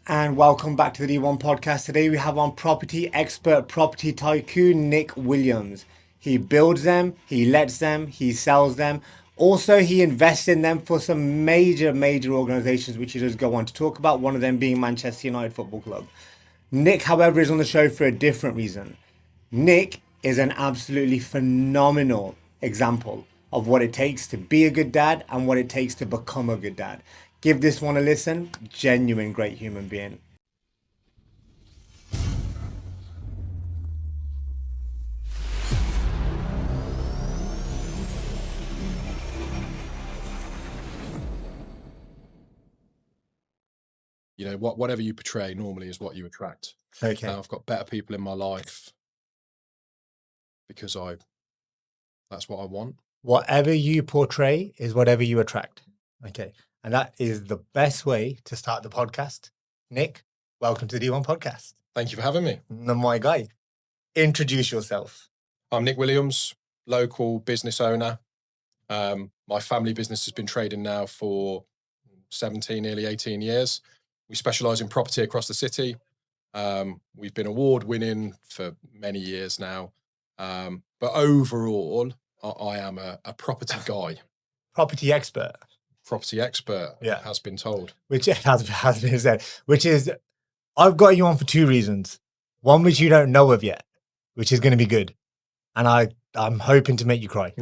And welcome back to the D1 podcast. Today we have on property expert, property tycoon Nick Williams. He builds them, he lets them, he sells them. Also, he invests in them for some major organizations, which he does go on to talk about, one of them being Manchester United Football Club. Nick, however, is on the show for a different reason. Nick is an absolutely phenomenal example of what it takes to be a good dad and what it takes to become a good dad. Give this one a listen. Genuine great human being. You know, whatever you portray normally is what you attract. Okay. I've got better people in my life because that's what I want. Whatever you portray is whatever you attract. Okay. And that is the best way to start the podcast. Nick, welcome to the D1 podcast. Thank you for having me. My guy, introduce yourself. I'm Nick Williams, local business owner. My family business has been trading now for 17, nearly 18 years. We specialise in property across the city. We've been award winning for many years now. But overall, I am a property guy. Property expert. Property expert, Yeah, has been told. Which has been said, which is, I've got you on for two reasons. One, which you don't know of yet, which is going to be good. And I'm hoping to make you cry.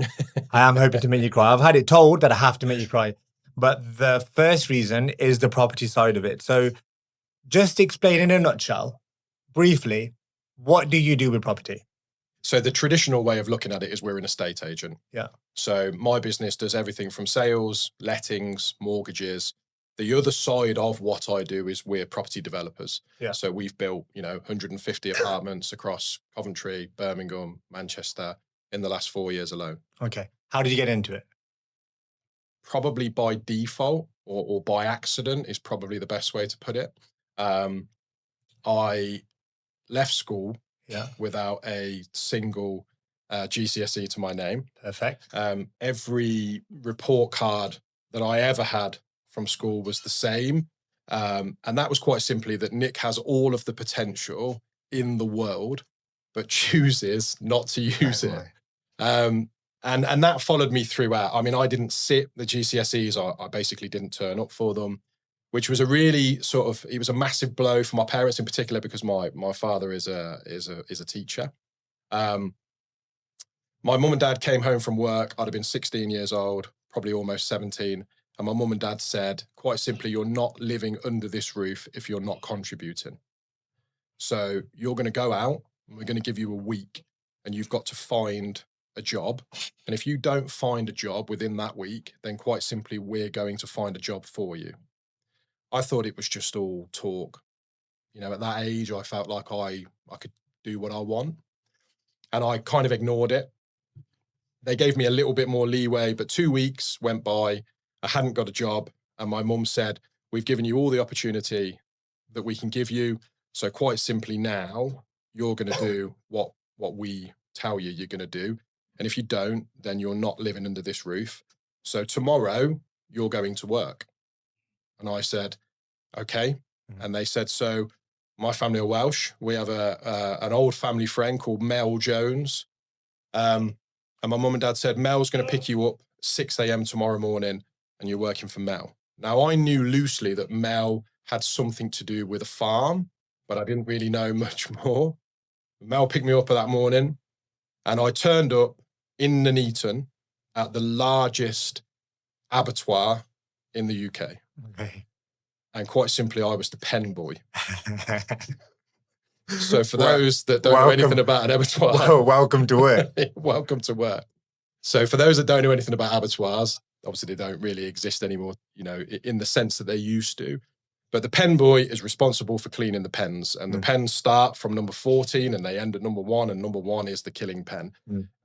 I am hoping to make you cry. I've had it told that I have to make you cry. But the first reason is the property side of it. So just explain in a nutshell, briefly, what do you do with property? So the traditional way of looking at it is we're an estate agent. Yeah. So my business does everything from sales, lettings, mortgages. The other side of what I do is we're property developers. Yeah. So we've built, 150 apartments across Coventry, Birmingham, Manchester in the last 4 years alone. Okay. How did you get into it? Probably by default or by accident is probably the best way to put it. I left school without a single GCSE to my name. Perfect. Every report card that I ever had from school was the same. And that was quite simply that Nick has all of the potential in the world, but chooses not to use it. And that followed me throughout. I mean, I didn't sit the GCSEs. I basically didn't turn up for them, which was a really it was a massive blow for my parents in particular, because my father is a teacher. My mum and dad came home from work. I'd have been 16 years old, probably almost 17. And my mum and dad said, quite simply, you're not living under this roof if you're not contributing. So you're going to go out and we're going to give you a week and you've got to find a job. And if you don't find a job within that week, then quite simply, we're going to find a job for you. I thought it was just all talk. At that age, I felt like I could do what I want. And I kind of ignored it. They gave me a little bit more leeway, but 2 weeks went by. I hadn't got a job. And my mum said, we've given you all the opportunity that we can give you. So quite simply now, you're going to do what we tell you you're going to do. And if you don't, then you're not living under this roof. So tomorrow, you're going to work. And I said, okay. And they said, so my family are Welsh. We have an old family friend called Mel Jones. And my mum and dad said, Mel's going to pick you up 6 a.m. tomorrow morning and you're working for Mel. Now, I knew loosely that Mel had something to do with a farm, but I didn't really know much more. Mel picked me up that morning and I turned up in Nuneaton at the largest abattoir in the UK. Okay. And quite simply, I was the pen boy. So for those that don't know anything about an abattoir, welcome to work. Welcome to work. So for those that don't know anything about abattoirs, obviously they don't really exist anymore, in the sense that they used to. But the pen boy is responsible for cleaning the pens. And the pens start from number 14 and they end at number 1. And number 1 is the killing pen.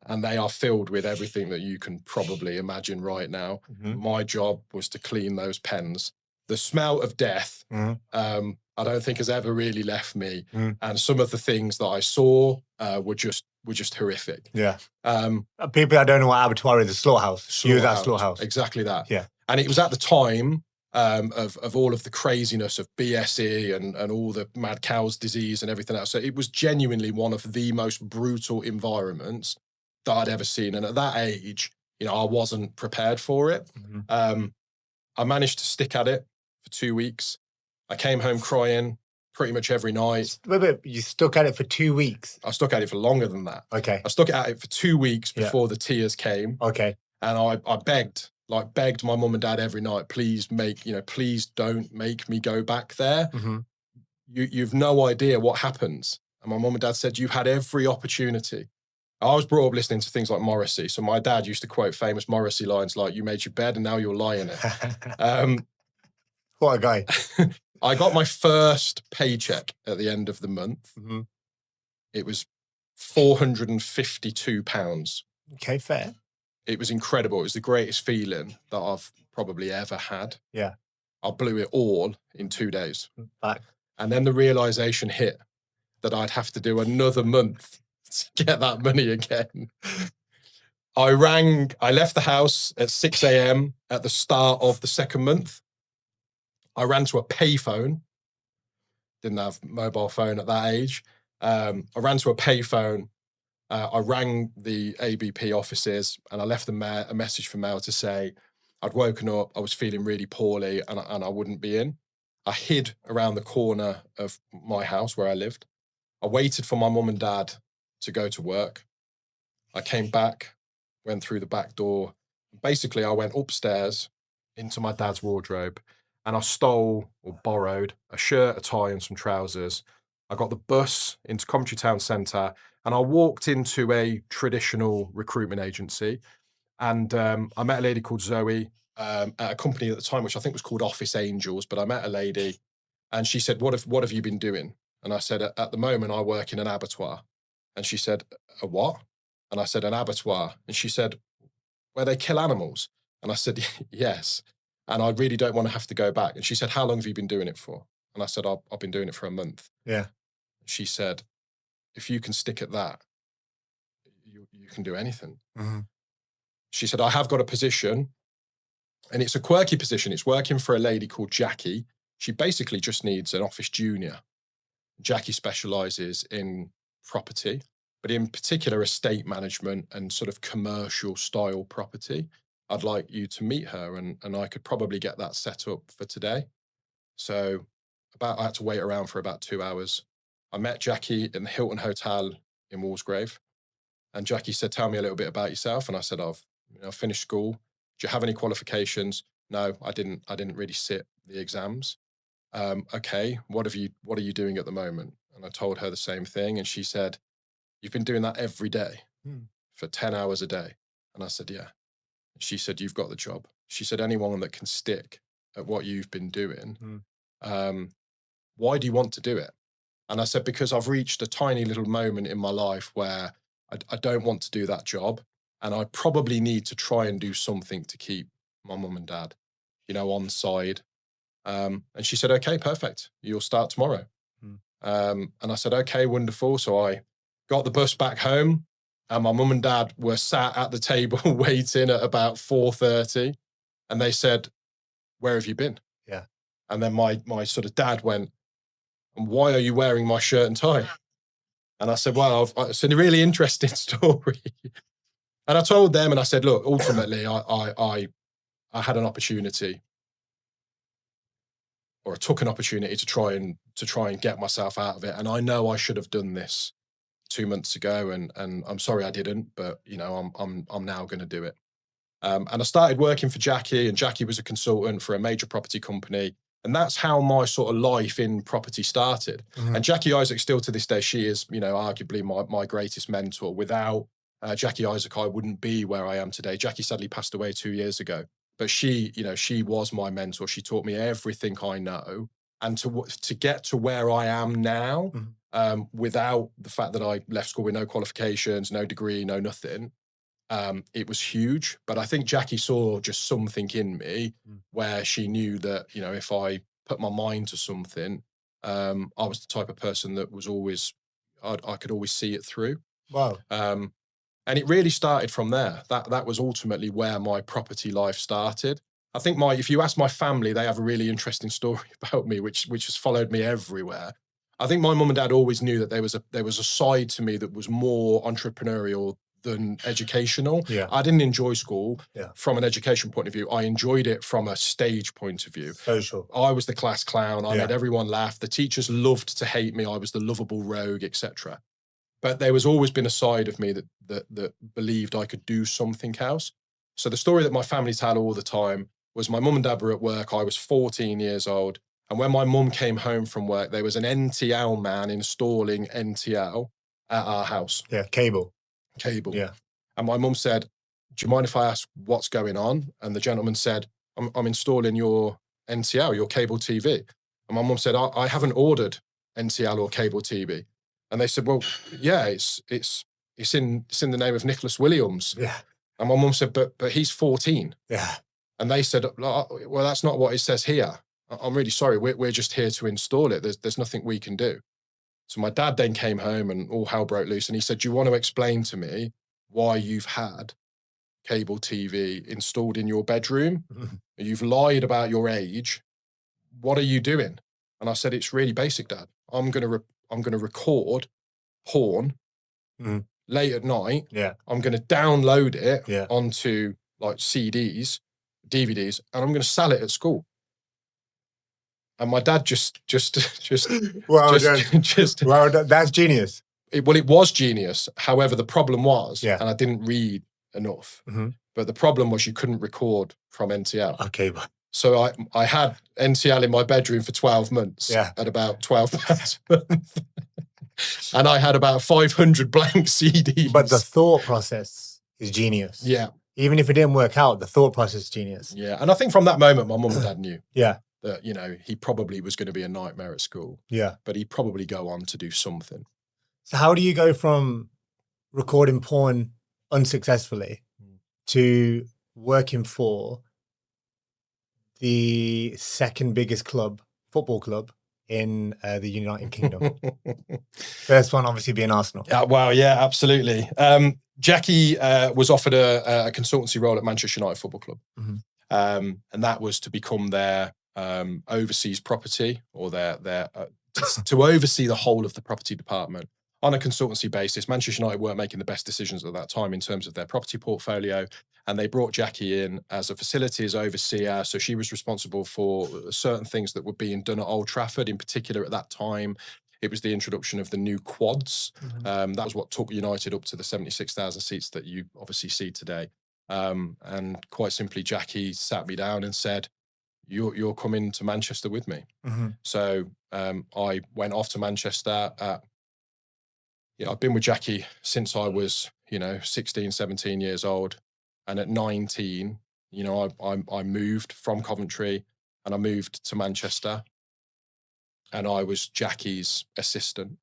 And they are filled with everything that you can probably imagine right now. My job was to clean those pens. The smell of death, I don't think has ever really left me. And some of the things that I saw were just horrific. Yeah. People that don't know what abattoir is, a slaughterhouse. You was at slaughterhouse. Exactly that. Yeah. And it was at the time of all of the craziness of BSE and all the mad cows disease and everything else. So it was genuinely one of the most brutal environments that I'd ever seen. And at that age, I wasn't prepared for it. I managed to stick at it for 2 weeks. I came home crying pretty much every night. Wait, you stuck at it for 2 weeks? I stuck at it for longer than that. Okay. I stuck at it for 2 weeks before the tears came. Okay. And I begged my mum and dad every night, please don't make me go back there. You've no idea what happens. And my mum and dad said, you had every opportunity. I was brought up listening to things like Morrissey. So my dad used to quote famous Morrissey lines like, you made your bed and now you're lying in it. What a guy. I got my first paycheck at the end of the month. It was £452. Okay, fair. It was incredible. It was the greatest feeling that I've probably ever had. Yeah. I blew it all in 2 days. Back. And then the realization hit that I'd have to do another month to get that money again. I left the house at 6 a.m. at the start of the second month. I ran to a payphone. Didn't have mobile phone at that age. I ran to a payphone. I rang the ABP offices and I left them a message for mail to say I'd woken up, I was feeling really poorly and I wouldn't be in. I hid around the corner of my house where I lived. I waited for my mum and dad to go to work. I came back, went through the back door. Basically, I went upstairs into my dad's wardrobe and I stole or borrowed a shirt, a tie and some trousers. I got the bus into Coventry Town Centre and I walked into a traditional recruitment agency and I met a lady called Zoe at a company at the time, which I think was called Office Angels, but I met a lady and she said, what have you been doing? And I said, at the moment, I work in an abattoir. And she said, a what? And I said, an abattoir. And she said, where they kill animals? And I said, yes. And I really don't want to have to go back. And she said, how long have you been doing it for? And I said, I've been doing it for a month. Yeah. She said, if you can stick at that, you can do anything. She said, I have got a position and it's a quirky position. It's working for a lady called Jackie. She basically just needs an office junior. Jackie specializes in property, but in particular estate management and sort of commercial style property. I'd like you to meet her and I could probably get that set up for today. So I had to wait around for about 2 hours. I met Jackie in the Hilton Hotel in Walsgrave. And Jackie said, tell me a little bit about yourself. And I said, I've finished school. Do you have any qualifications? No, I didn't really sit the exams. Okay, what are you doing at the moment? And I told her the same thing. And she said, you've been doing that every day for 10 hours a day. And I said, yeah. She said, you've got the job. She said, anyone that can stick at what you've been doing, why do you want to do it? And I said, because I've reached a tiny little moment in my life where I don't want to do that job. And I probably need to try and do something to keep my mum and dad, on side. And she said, okay, perfect. You'll start tomorrow. And I said, okay, wonderful. So I got the bus back home and my mum and dad were sat at the table waiting at about 4:30. And they said, where have you been? Yeah. And then my sort of dad went, and why are you wearing my shirt and tie? And I said, well, it's a really interesting story. And I told them and I said, look, ultimately, I had an opportunity or I took an opportunity to try and get myself out of it. And I know I should have done this 2 months ago. And I'm sorry I didn't, but I'm now going to do it. And I started working for Jackie, and Jackie was a consultant for a major property company. And that's how my sort of life in property started. And Jackie Isaac, still to this day, she is, arguably my greatest mentor. Without Jackie Isaac, I wouldn't be where I am today. Jackie sadly passed away 2 years ago, but she was my mentor. She taught me everything I know. And to get to where I am now, without the fact that I left school with no qualifications, no degree, no nothing, it was huge. But I think Jackie saw just something in me where she knew that, if I put my mind to something, I was the type of person that was always, I could always see it through. Wow. And it really started from there. That was ultimately where my property life started. I think if you ask my family, they have a really interesting story about me, which has followed me everywhere. I think my mum and dad always knew that there was a side to me that was more entrepreneurial than educational. Yeah. I didn't enjoy school Yeah. from an education point of view. I enjoyed it from a stage point of view. Social. I was the class clown. I Yeah. made everyone laugh. The teachers loved to hate me. I was the lovable rogue, etc. But there was always been a side of me that believed I could do something else. So the story that my family tell all the time was my mum and dad were at work. I was 14 years old. And when my mum came home from work, there was an NTL man installing NTL at our house. Yeah, cable. Yeah. And my mum said, do you mind if I ask what's going on? And the gentleman said, I'm installing your NTL, your cable TV. And my mum said, I haven't ordered NTL or cable TV. And they said, well, yeah, it's in the name of Nicholas Williams. Yeah. And my mum said, but he's 14. Yeah. And they said, well, that's not what it says here. I'm really sorry. We're just here to install it. There's nothing we can do. So my dad then came home and all hell broke loose. And he said, do you want to explain to me why you've had cable TV installed in your bedroom? You've lied about your age. What are you doing? And I said, it's really basic, Dad. I'm going to record porn late at night. Yeah. I'm going to download it Yeah. onto like CDs, DVDs, and I'm going to sell it at school. And my dad just Well, that's genius. It was genius. However, the problem was, Yeah. and I didn't read enough, but the problem was you couldn't record from NTL. Okay. So I had NTL in my bedroom for 12 months at about £12 a month. And I had about 500 blank CDs. But the thought process is genius. Yeah. Even if it didn't work out, the thought process is genius. Yeah. And I think from that moment, my mum and dad knew. Yeah. That, he probably was going to be a nightmare at school. Yeah. But he'd probably go on to do something. So how do you go from recording porn unsuccessfully to working for the second biggest football club in the United Kingdom? First one obviously being Arsenal. Wow, yeah, absolutely. Jackie was offered a consultancy role at Manchester United Football Club. And that was to become their overseas property, or their to oversee the whole of the property department on a consultancy basis. Manchester United weren't making the best decisions at that time in terms of their property portfolio, and they brought Jackie in as a facilities overseer. So she was responsible for certain things that were being done at Old Trafford. In particular, at that time, it was the introduction of the new quads. That was what took United up to the 76,000 seats that you obviously see today. And quite simply, Jackie sat me down and said, you're coming to Manchester with me. So I went off to Manchester. I've been with Jackie since I was, 16, 17 years old. And at 19, I moved from Coventry and I moved to Manchester. And I was Jackie's assistant.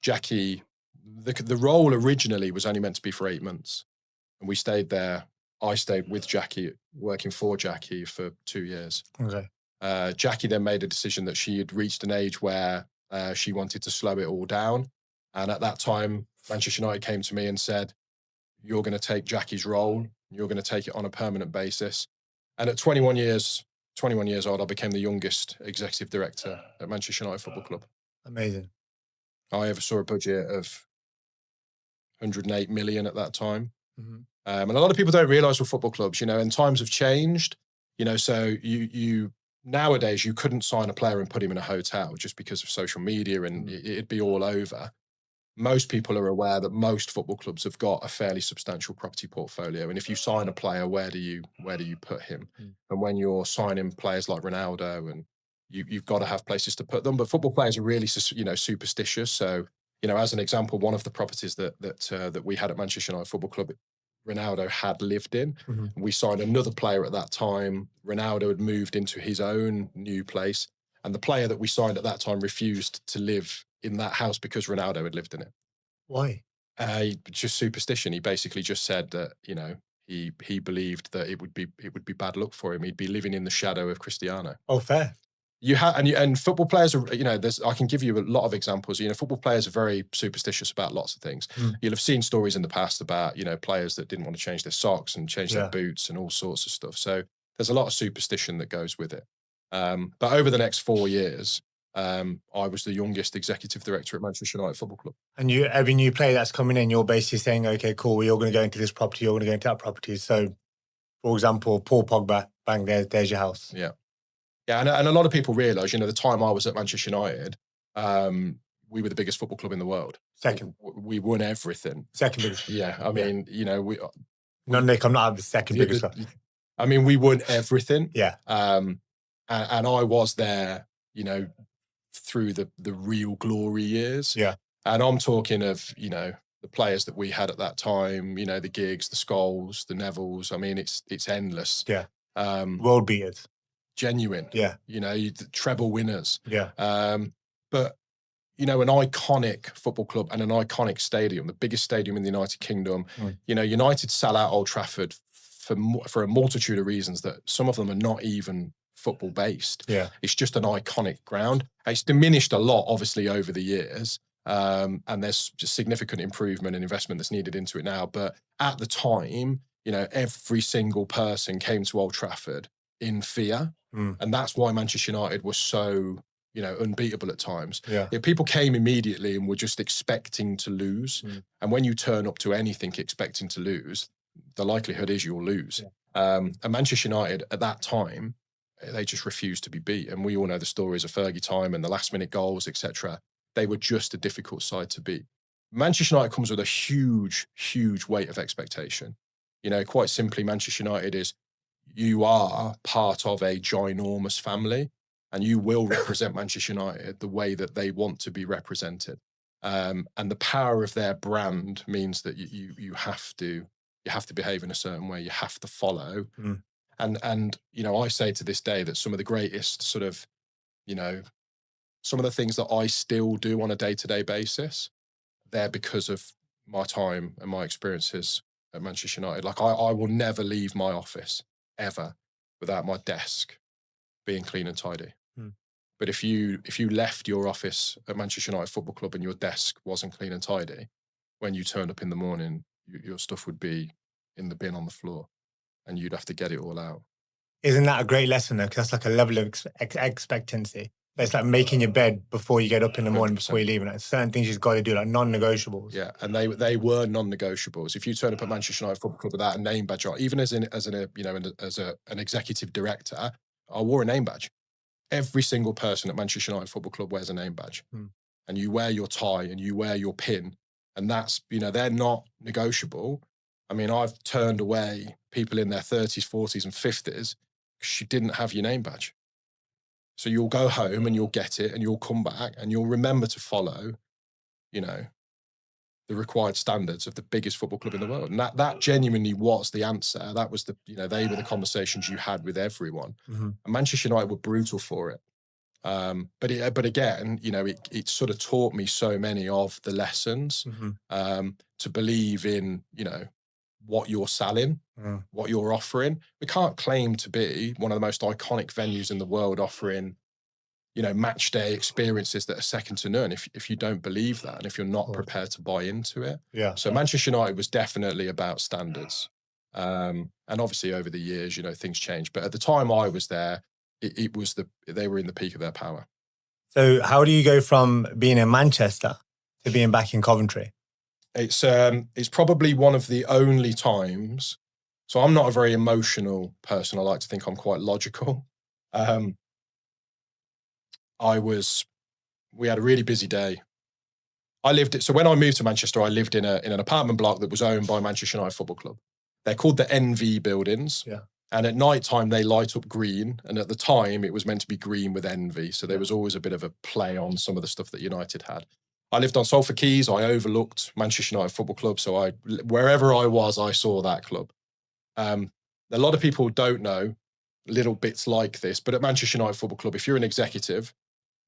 Jackie, the role originally was only meant to be for 8 months. And we stayed there. I stayed with Jackie, working for Jackie for 2 years. Okay. Jackie then made a decision that she had reached an age where she wanted to slow it all down. And at that time, Manchester United came to me and said, you're going to take Jackie's role. You're going to take it on a permanent basis. And at 21 years old, I became the youngest executive director at Manchester United Football Club. Amazing. I oversaw a budget of 108 million at that time. And a lot of people don't realise with football clubs, and times have changed, so you nowadays you couldn't sign a player and put him in a hotel just because of social media, and it'd be all over. Most people are aware that most football clubs have got a fairly substantial property portfolio. And if you sign a player, where do you put him? And when you're signing players like Ronaldo, and you've got to have places to put them. But football players are really, superstitious. So, as an example, one of the properties that we had at Manchester United Football Club, Ronaldo had lived in. We signed another player at that time. Ronaldo had moved into his own new place. And the player that we signed at that time refused to live in that house because Ronaldo had lived in it. Why? Just superstition. He basically just said that, he believed that it would be bad luck for him. He'd be living in the shadow of Cristiano. Oh, fair. You have, and football players are, I can give you a lot of examples. Football players are very superstitious about lots of things. You'll have seen stories in the past about, players that didn't want to change their socks and change their boots and all sorts of stuff. So there's a lot of superstition that goes with it. But over the next 4 years, I was the youngest executive director at Manchester United Football Club. And every new player that's coming in, you're basically saying, okay, cool, we're all going to go into this property, you're going to go into that property. So, for example, Paul Pogba, bang, there's your house. Yeah. Yeah, and a lot of people realise, the time I was at Manchester United, we were the biggest football club in the world. Second. We won everything. Second biggest. Yeah, I mean, Nick, I'm not the second biggest club. I mean, we won everything. Yeah. And I was there, through the real glory years. Yeah. And I'm talking of, the players that we had at that time, the Giggs, the Scholes, the Nevilles. I mean, it's endless. Yeah. World beaters. Genuine. Yeah. The treble winners. Yeah. But, an iconic football club and an iconic stadium, the biggest stadium in the United Kingdom. United sell out Old Trafford for a multitude of reasons that some of them are not even football based. Yeah. It's just an iconic ground. It's diminished a lot, obviously, over the years. And there's just significant improvement and investment that's needed into it now. But at the time, every single person came to Old Trafford in fear. And that's why Manchester United was so, unbeatable at times. Yeah. People came immediately and were just expecting to lose. And when you turn up to anything expecting to lose, the likelihood is you'll lose. Yeah. And Manchester United at that time, they just refused to be beat. And we all know the stories of Fergie time and the last minute goals, etc. They were just a difficult side to beat. Manchester United comes with a huge, huge weight of expectation. Quite simply, Manchester United is, you are part of a ginormous family and you will represent Manchester United the way that they want to be represented. And the power of their brand means that you have to behave in a certain way. You have to follow. And I say to this day that some of the greatest sort of, some of the things that I still do on a day-to-day basis, they're because of my time and my experiences at Manchester United. Like I will never leave my office ever without my desk being clean and tidy. But if you left your office at Manchester United Football Club and your desk wasn't clean and tidy, when you turned up in the morning, your stuff would be in the bin on the floor and you'd have to get it all out. Isn't that a great lesson though? Because that's like a level of expectancy. It's like making your bed before you get up in the morning, 100%. Before you leave. And certain things you've got to do, like non-negotiables. Yeah, and they were non-negotiables. If you turn up at Manchester United Football Club without a name badge on, even as an executive director, I wore a name badge. Every single person at Manchester United Football Club wears a name badge. And you wear your tie and you wear your pin. And that's, they're not negotiable. I mean, I've turned away people in their 30s, 40s and 50s because you didn't have your name badge. So you'll go home and you'll get it and you'll come back and you'll remember to follow, the required standards of the biggest football club in the world. And that genuinely was the answer. That was they were the conversations you had with everyone. And Manchester United were brutal for it. But again, it sort of taught me so many of the lessons to believe in, what you're selling, what you're offering. We can't claim to be one of the most iconic venues in the world offering, match day experiences that are second to none if you don't believe that and if you're not prepared to buy into it. Yeah. So Manchester United was definitely about standards. And obviously over the years, things changed. But at the time I was there, they were in the peak of their power. So how do you go from being in Manchester to being back in Coventry? It's probably one of the only times. So I'm not a very emotional person. I like to think I'm quite logical. We had a really busy day. So when I moved to Manchester, I lived in an apartment block that was owned by Manchester United Football Club. They're called the NV buildings. Yeah. And at night time, they light up green. And at the time, it was meant to be green with envy. So there was always a bit of a play on some of the stuff that United had. I lived on Salford Quays. I overlooked Manchester United Football Club. So wherever I was, I saw that club. A lot of people don't know little bits like this. But at Manchester United Football Club, if you're an executive,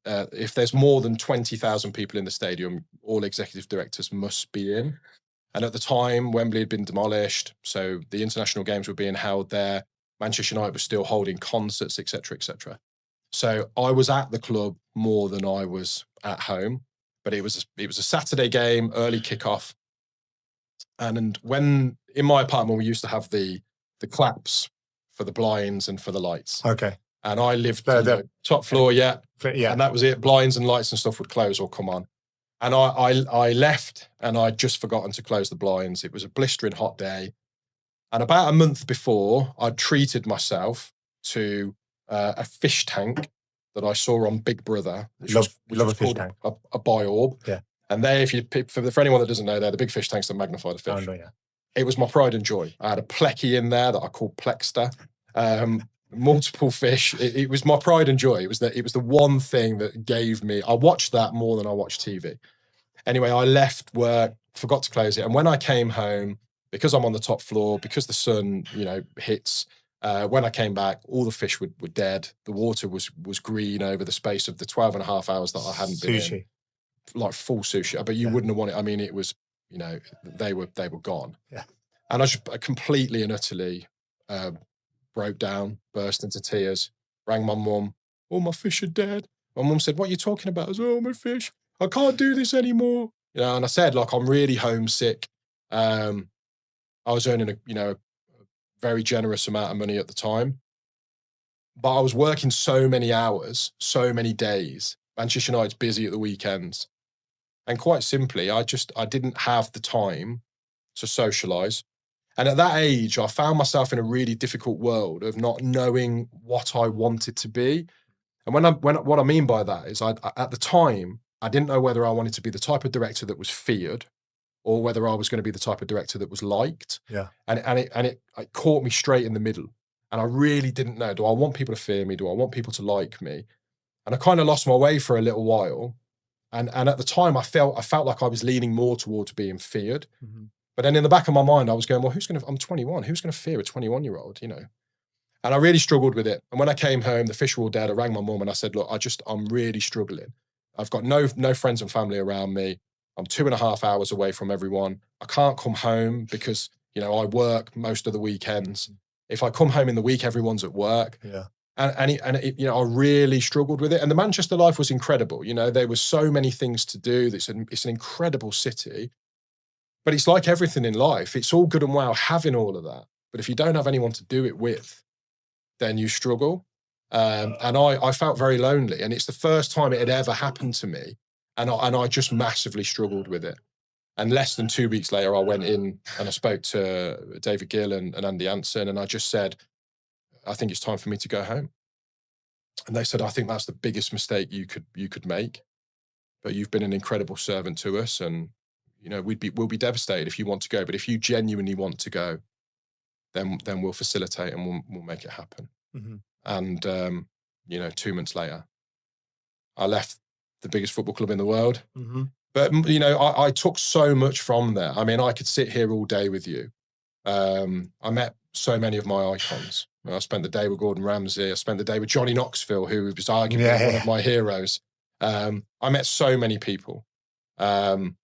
if there's more than 20,000 people in the stadium, all executive directors must be in. And at the time, Wembley had been demolished. So the international games were being held there. Manchester United was still holding concerts, etc., etc. So I was at the club more than I was at home, but it was a Saturday game, early kickoff. And when in my apartment, we used to have the claps for the blinds and for the lights. Okay. And I lived The top floor, yeah. Yeah. And that was it. Blinds and lights and stuff would close or come on. And I left and I'd just forgotten to close the blinds. It was a blistering hot day. And about a month before, I'd treated myself to a fish tank that I saw on Big Brother, which Love was a fish called tank. a biorb. Yeah. And they, for anyone that doesn't know, they're the big fish tanks that magnify the fish. I know, yeah. It was my pride and joy. I had a plecky in there that I called Plexter. Multiple fish. It was my pride and joy. It was the one thing that gave me. I watched that more than I watched TV. Anyway, I left work, forgot to close it, and when I came home, because I'm on the top floor, because the sun, hits. When I came back, all the fish were dead. The water was green over the space of the 12 and a half hours that I hadn't been in. Like full sushi, but you wouldn't have wanted. I mean, it was, they were gone. Yeah. And I just completely and utterly broke down, burst into tears, rang my mum. Oh, my fish are dead. My mum said, "What are you talking about?" I was, "Oh, my fish. I can't do this anymore." And I said, like, I'm really homesick. I was earning a very generous amount of money at the time, but I was working so many hours, so many days. Manchester United's busy at the weekends. And quite simply, I didn't have the time to socialise. And at that age, I found myself in a really difficult world of not knowing what I wanted to be. And what I mean by that is, at the time, I didn't know whether I wanted to be the type of director that was feared, or whether I was going to be the type of director that was liked. Yeah. And it caught me straight in the middle. And I really didn't know, do I want people to fear me? Do I want people to like me? And I kind of lost my way for a little while. And at the time, I felt like I was leaning more towards being feared. Mm-hmm. But then in the back of my mind, I was going, well, I'm 21. Who's going to fear a 21-year-old, And I really struggled with it. And when I came home, the fish were all dead. I rang my mum and I said, look, I'm really struggling. I've got no friends and family around me. I'm 2.5 hours away from everyone. I can't come home because, I work most of the weekends. If I come home in the week, everyone's at work. Yeah. And I really struggled with it. And the Manchester life was incredible. There were so many things to do. It's an incredible city. But it's like everything in life. It's all good and well having all of that. But if you don't have anyone to do it with, then you struggle. And I felt very lonely. And it's the first time it had ever happened to me. And I just massively struggled with it. And less than 2 weeks later, I went in and I spoke to David Gill and Andy Anson. And I just said, I think it's time for me to go home. And they said, I think that's the biggest mistake you could make. But you've been an incredible servant to us. And we'll be devastated if you want to go. But if you genuinely want to go, then we'll facilitate and we'll make it happen. Mm-hmm. And 2 months later, I left the biggest football club in the world. Mm-hmm. But I took so much from there. I mean, I could sit here all day with you. I met so many of my icons. I spent the day with Gordon Ramsay. I spent the day with Johnny Knoxville, who was arguably one of my heroes. I met so many people. And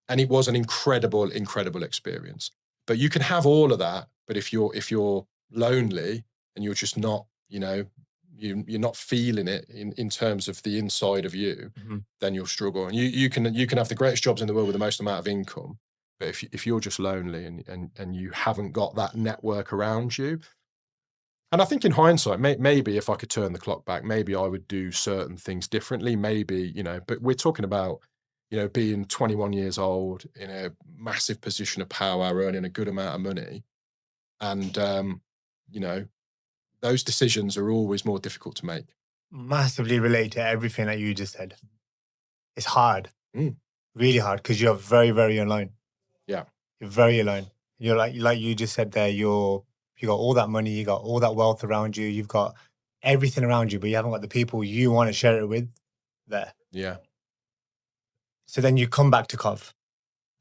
it was an incredible, incredible experience. But you can have all of that, but if you're lonely and you're just not, you're not feeling it in terms of the inside of you, mm-hmm. then you'll struggle. And you can have the greatest jobs in the world with the most amount of income, but if you're just lonely and you haven't got that network around you, and I think in hindsight, maybe if I could turn the clock back, maybe I would do certain things differently. Maybe, but we're talking about, being 21 years old in a massive position of power, earning a good amount of money. And, those decisions are always more difficult to make. Massively relate to everything that you just said. It's hard, really hard, because you're very, very alone. Yeah. You're very alone. You're like you just said there, you got all that money, you got all that wealth around you, you've got everything around you, but you haven't got the people you want to share it with there. Yeah. So then you come back to Cov,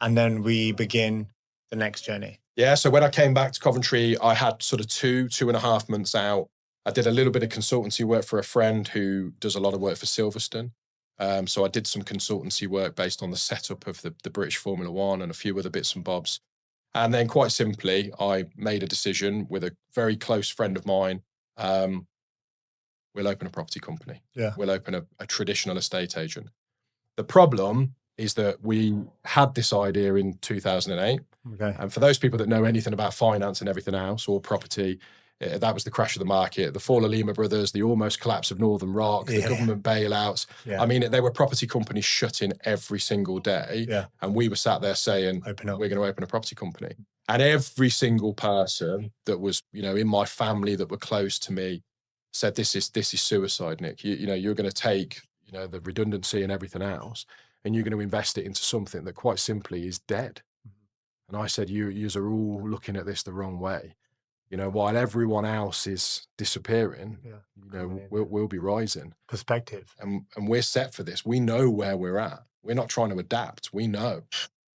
and then we begin the next journey. Yeah, so when I came back to Coventry, I had sort of 2.5 months out. I did a little bit of consultancy work for a friend who does a lot of work for Silverstone. So I did some consultancy work based on the setup of the British Formula One and a few other bits and bobs. And then quite simply, I made a decision with a very close friend of mine, we'll open a property company. Yeah. We'll open a traditional estate agent. The problem is that we had this idea in 2008. Okay. And for those people that know anything about finance and everything else or property, that was the crash of the market, the fall of Lehman Brothers, the almost collapse of Northern Rock, the government bailouts. Yeah. I mean, there were property companies shutting every single day. Yeah. And we were sat there saying, Open up. we're going to open a property company. And every single person that was, in my family that were close to me said, this is suicide, Nick. You're going to take, the redundancy and everything else, and you're going to invest it into something that quite simply is dead. And I said, you are all looking at this the wrong way. While everyone else is disappearing, we'll be rising. Perspective. And we're set for this. We know where we're at. We're not trying to adapt. We know.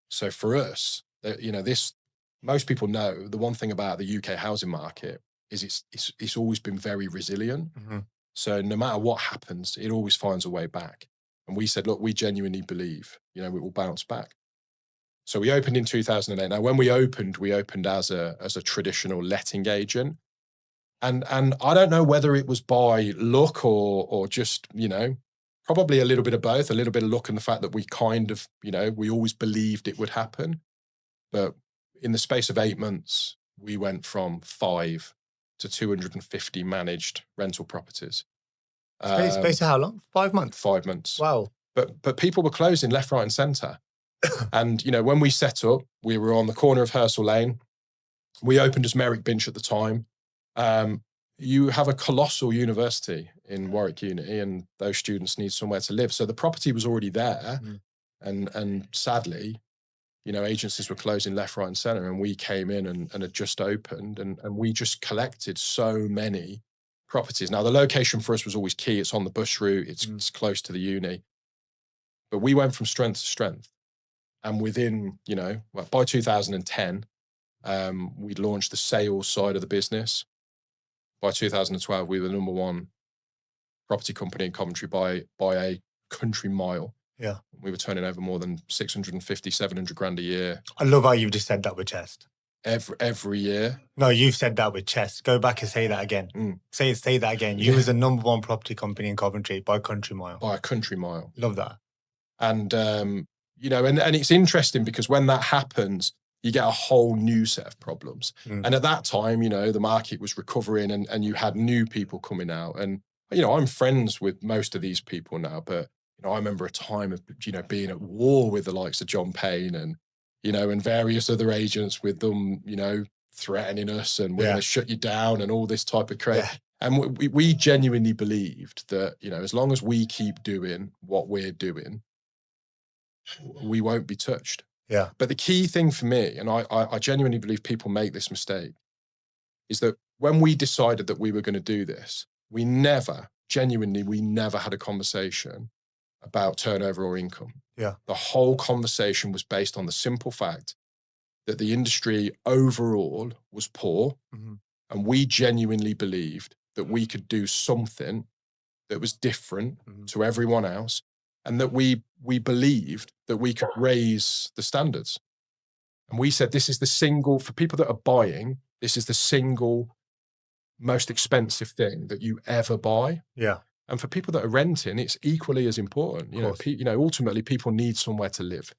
So for us, this, most people know the one thing about the UK housing market is it's always been very resilient. Mm-hmm. So no matter what happens, it always finds a way back. And we said, look, we genuinely believe, it will bounce back. So we opened in 2008. Now, when we opened as a traditional letting agent. And I don't know whether it was by luck or just, probably a little bit of both, a little bit of luck and the fact that we kind of, we always believed it would happen. But in the space of 8 months, we went from 5 to 250 managed rental properties. Space of how long? 5 months? 5 months. Wow. But people were closing left, right and centre. And, when we set up, we were on the corner of Hersal Lane. We opened as Merrick Binch at the time. You have a colossal university in Warwick Uni and those students need somewhere to live. So the property was already there. And sadly, agencies were closing left, right and centre. And we came in and had just opened and we just collected so many properties. Now, the location for us was always key. It's on the bus route. It's close to the uni. But we went from strength to strength. And within, by 2010, we'd launched the sales side of the business. By 2012, we were the number one property company in Coventry by a country mile. Yeah. We were turning over more than 650, 700 grand a year. I love how you've just said that with chest. Every year. No, you've said that with chest. Go back and say that again. Say that again. You was the number one property company in Coventry by a country mile. By a country mile. Love that. And, and it's interesting because when that happens, you get a whole new set of problems. And at that time, the market was recovering and you had new people coming out. And, I'm friends with most of these people now, but, I remember a time of, being at war with the likes of John Payne and, and various other agents with them, threatening us and we're going to shut you down and all this type of crap. Yeah. And we genuinely believed that, as long as we keep doing what we're doing, we won't be touched. Yeah. But the key thing for me, and I genuinely believe people make this mistake, is that when we decided that we were going to do this, we never had a conversation about turnover or income. Yeah. The whole conversation was based on the simple fact that the industry overall was poor. And we genuinely believed that we could do something that was different to everyone else. And that we believed that we could raise the standards. And we said, for people that are buying, this is the single most expensive thing that you ever buy. Yeah. And for people that are renting, it's equally as important. Ultimately people need somewhere to live.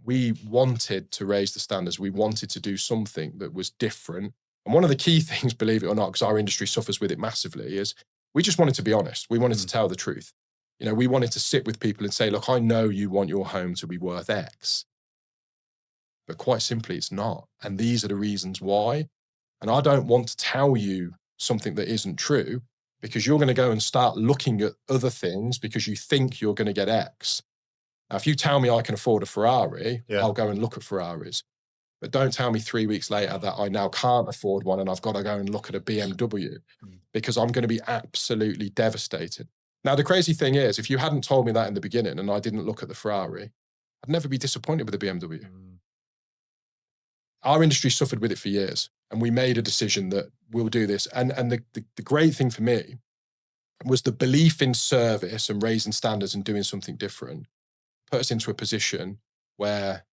We wanted to raise the standards. We wanted to do something that was different. And one of the key things, believe it or not, because our industry suffers with it massively, is we just wanted to be honest. We wanted to tell the truth. We wanted to sit with people and say, look, I know you want your home to be worth X, but quite simply, it's not. And these are the reasons why. And I don't want to tell you something that isn't true because you're going to go and start looking at other things because you think you're going to get X. Now, if you tell me I can afford a Ferrari, I'll go and look at Ferraris. But don't tell me 3 weeks later that I now can't afford one and I've got to go and look at a BMW because I'm going to be absolutely devastated. Now, the crazy thing is, if you hadn't told me that in the beginning and I didn't look at the Ferrari, I'd never be disappointed with the BMW. Our industry suffered with it for years, and we made a decision that we'll do this. And the great thing for me was the belief in service and raising standards and doing something different put us into a position where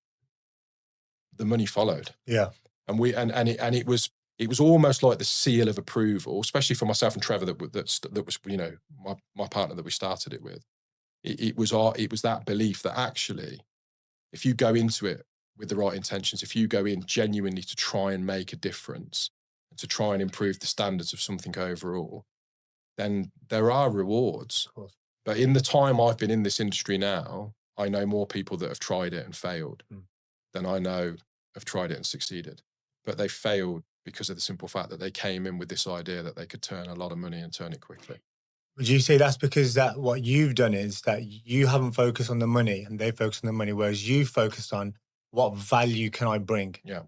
the money followed. Yeah. And it was, it was almost like the seal of approval, especially for myself and Trevor, that was, you know, my partner that we started it with. It was that belief that actually, if you go into it with the right intentions, if you go in genuinely to try and make a difference, and to try and improve the standards of something overall, then there are rewards. Of course. But in the time I've been in this industry now, I know more people that have tried it and failed than I know have tried it and succeeded. But they failed because of the simple fact that they came in with this idea that they could turn a lot of money and turn it quickly. Would you say that's because that what you've done is that you haven't focused on the money and they focused on the money, whereas you focused on what value can I bring? Yeah.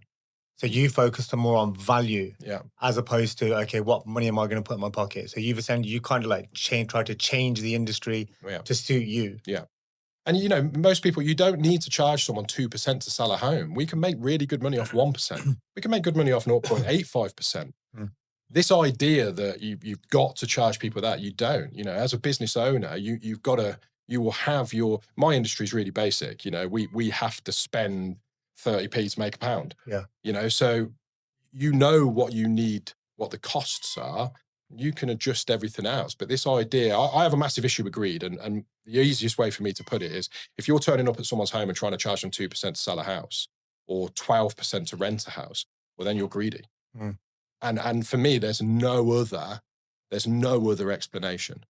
So you focused on more on value, Yeah. as opposed to, okay, what money am I going to put in my pocket? So you kind of like try to change the industry to suit you. Yeah. And, you know, most people, you don't need to charge someone 2% to sell a home. We can make really good money off 1%. We can make good money off 0.85%. This idea that you've got to charge people that, you don't. You know, as a business owner, you will have my industry is really basic. You know, we have to spend 30p to make a pound. Yeah. You know, so you know what you need, what the costs are. You can adjust everything else. But this idea, I have a massive issue with greed. And the easiest way for me to put it is, if you're turning up at someone's home and trying to charge them 2% to sell a house or 12% to rent a house, well, then you're greedy. And for me, there's no other explanation.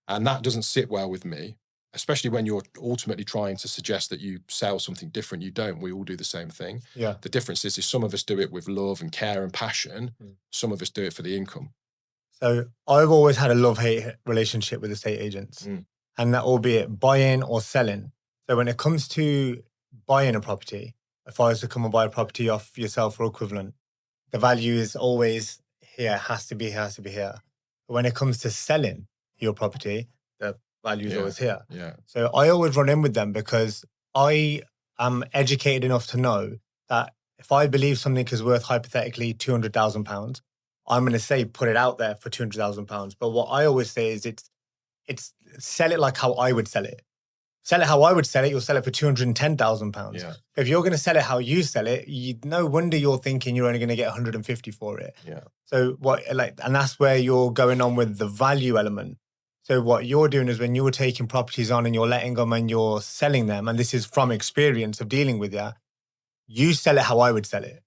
And that doesn't sit well with me, especially when you're ultimately trying to suggest that you sell something different. You don't. We all do the same thing. Yeah. The difference is some of us do it with love and care and passion. Some of us do it for the income. So I've always had a love-hate relationship with estate agents, and that albeit buying or selling. So when it comes to buying a property, if I was to come and buy a property off yourself or equivalent, the value is always here, has to be here. But when it comes to selling your property, the value is always here. Yeah. So I always run in with them because I am educated enough to know that if I believe something is worth hypothetically £200,000, I'm going to say put it out there for £200,000. But what I always say is it's sell it like how I would sell it. Sell it how I would sell it, you'll sell it for £210,000. Yeah. If you're going to sell it how you sell it, no wonder you're thinking you're only going to get 150 for it. Yeah. So and that's where you're going on with the value element. So what you're doing is when you're taking properties on and you're letting them and you're selling them, and this is from experience of dealing with you sell it how I would sell it.